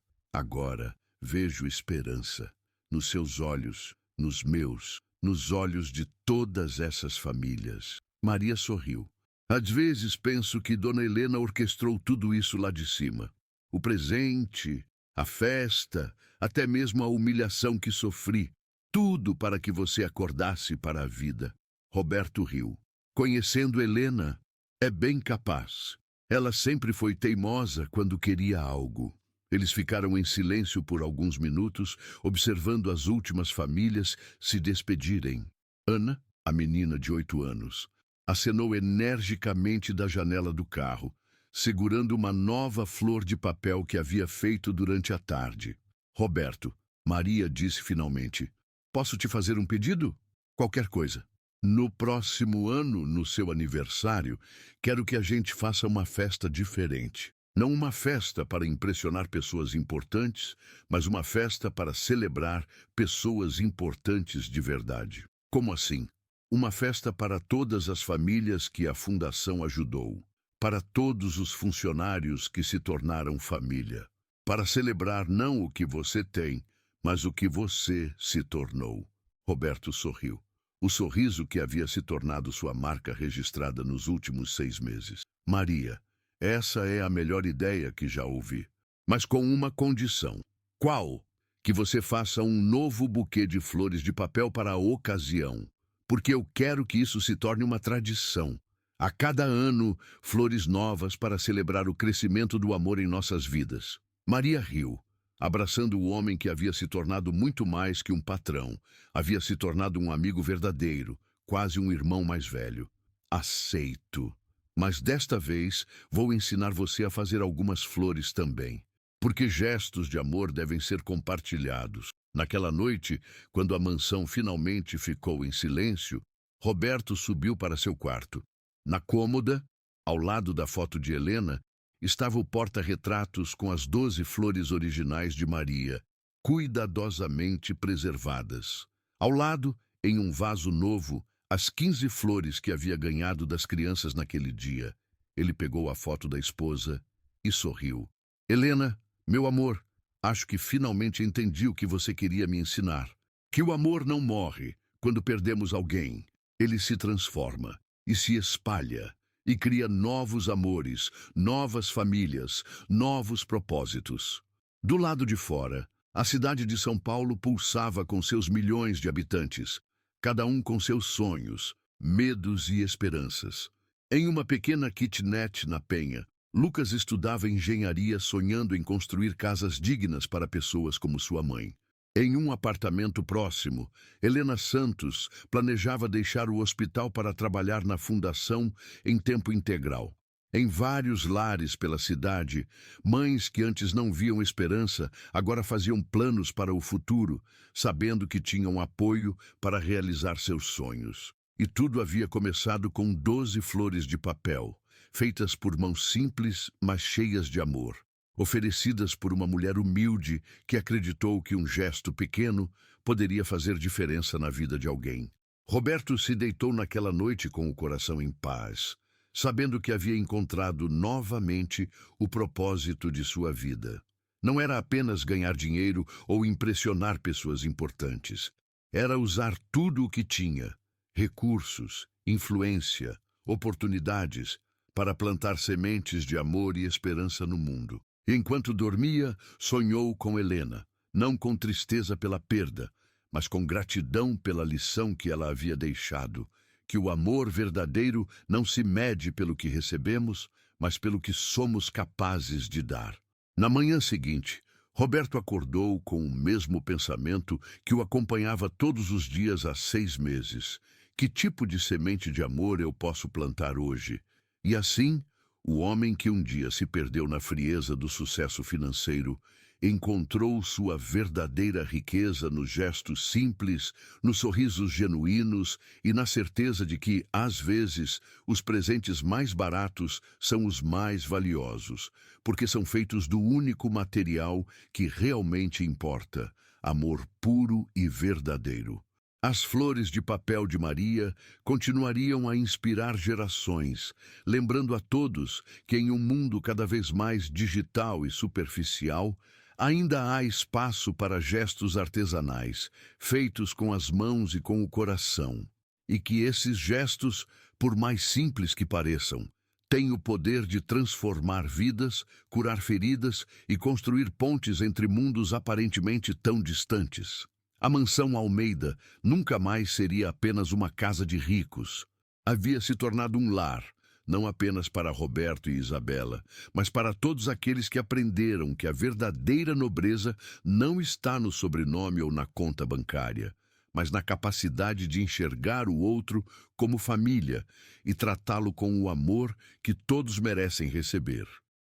vejo esperança nos seus olhos, nos meus, nos olhos de todas essas famílias. Maria sorriu. Às vezes penso que Dona Helena orquestrou tudo isso lá de cima. O presente, a festa, até mesmo a humilhação que sofri. Tudo para que você acordasse para a vida. Roberto riu. Conhecendo Helena, é bem capaz. Ela sempre foi teimosa quando queria algo. Eles ficaram em silêncio por alguns minutos, observando as últimas famílias se despedirem. Ana, a menina de 8 anos, acenou energicamente da janela do carro, segurando uma nova flor de papel que havia feito durante a tarde. Roberto, Maria disse finalmente, posso te fazer um pedido? Qualquer coisa. No próximo ano, no seu aniversário, quero que a gente faça uma festa diferente. Não uma festa para impressionar pessoas importantes, mas uma festa para celebrar pessoas importantes de verdade. Como assim? Uma festa para todas as famílias que a Fundação ajudou, para todos os funcionários que se tornaram família, para celebrar não o que você tem, mas o que você se tornou. Roberto sorriu. O sorriso que havia se tornado sua marca registrada nos últimos 6 meses. Maria, essa é a melhor ideia que já ouvi, mas com uma condição. Qual? Que você faça um novo buquê de flores de papel para a ocasião, porque eu quero que isso se torne uma tradição. A cada ano, flores novas para celebrar o crescimento do amor em nossas vidas. Maria riu, abraçando o homem que havia se tornado muito mais que um patrão. Havia se tornado um amigo verdadeiro, quase um irmão mais velho. Aceito. Mas desta vez vou ensinar você a fazer algumas flores também, porque gestos de amor devem ser compartilhados. Naquela noite, quando a mansão finalmente ficou em silêncio, Roberto subiu para seu quarto. Na cômoda, ao lado da foto de Helena, estava o porta-retratos com as 12 flores originais de Maria, cuidadosamente preservadas. Ao lado, em um vaso novo, as 15 flores que havia ganhado das crianças naquele dia. Ele pegou a foto da esposa e sorriu. Helena, meu amor, acho que finalmente entendi o que você queria me ensinar. Que o amor não morre quando perdemos alguém. Ele se transforma e se espalha e cria novos amores, novas famílias, novos propósitos. Do lado de fora, a cidade de São Paulo pulsava com seus milhões de habitantes, cada um com seus sonhos, medos e esperanças. Em uma pequena kitnet na Penha, Lucas estudava engenharia sonhando em construir casas dignas para pessoas como sua mãe. Em um apartamento próximo, Helena Santos planejava deixar o hospital para trabalhar na fundação em tempo integral. Em vários lares pela cidade, mães que antes não viam esperança agora faziam planos para o futuro, sabendo que tinham apoio para realizar seus sonhos. E tudo havia começado com 12 flores de papel, feitas por mãos simples, mas cheias de amor, oferecidas por uma mulher humilde que acreditou que um gesto pequeno poderia fazer diferença na vida de alguém. Roberto se deitou naquela noite com o coração em paz, sabendo que havia encontrado novamente o propósito de sua vida. Não era apenas ganhar dinheiro ou impressionar pessoas importantes. Era usar tudo o que tinha, recursos, influência, oportunidades, para plantar sementes de amor e esperança no mundo. Enquanto dormia, sonhou com Helena, não com tristeza pela perda, mas com gratidão pela lição que ela havia deixado, que o amor verdadeiro não se mede pelo que recebemos, mas pelo que somos capazes de dar. Na manhã seguinte, Roberto acordou com o mesmo pensamento que o acompanhava todos os dias há 6 meses. Que tipo de semente de amor eu posso plantar hoje? E assim, o homem que um dia se perdeu na frieza do sucesso financeiro encontrou sua verdadeira riqueza nos gestos simples, nos sorrisos genuínos e na certeza de que, às vezes, os presentes mais baratos são os mais valiosos, porque são feitos do único material que realmente importa: amor puro e verdadeiro. As flores de papel de Maria continuariam a inspirar gerações, lembrando a todos que em um mundo cada vez mais digital e superficial, ainda há espaço para gestos artesanais, feitos com as mãos e com o coração. E que esses gestos, por mais simples que pareçam, têm o poder de transformar vidas, curar feridas e construir pontes entre mundos aparentemente tão distantes. A mansão Almeida nunca mais seria apenas uma casa de ricos. Havia se tornado um lar, não apenas para Roberto e Isabela, mas para todos aqueles que aprenderam que a verdadeira nobreza não está no sobrenome ou na conta bancária, mas na capacidade de enxergar o outro como família e tratá-lo com o amor que todos merecem receber.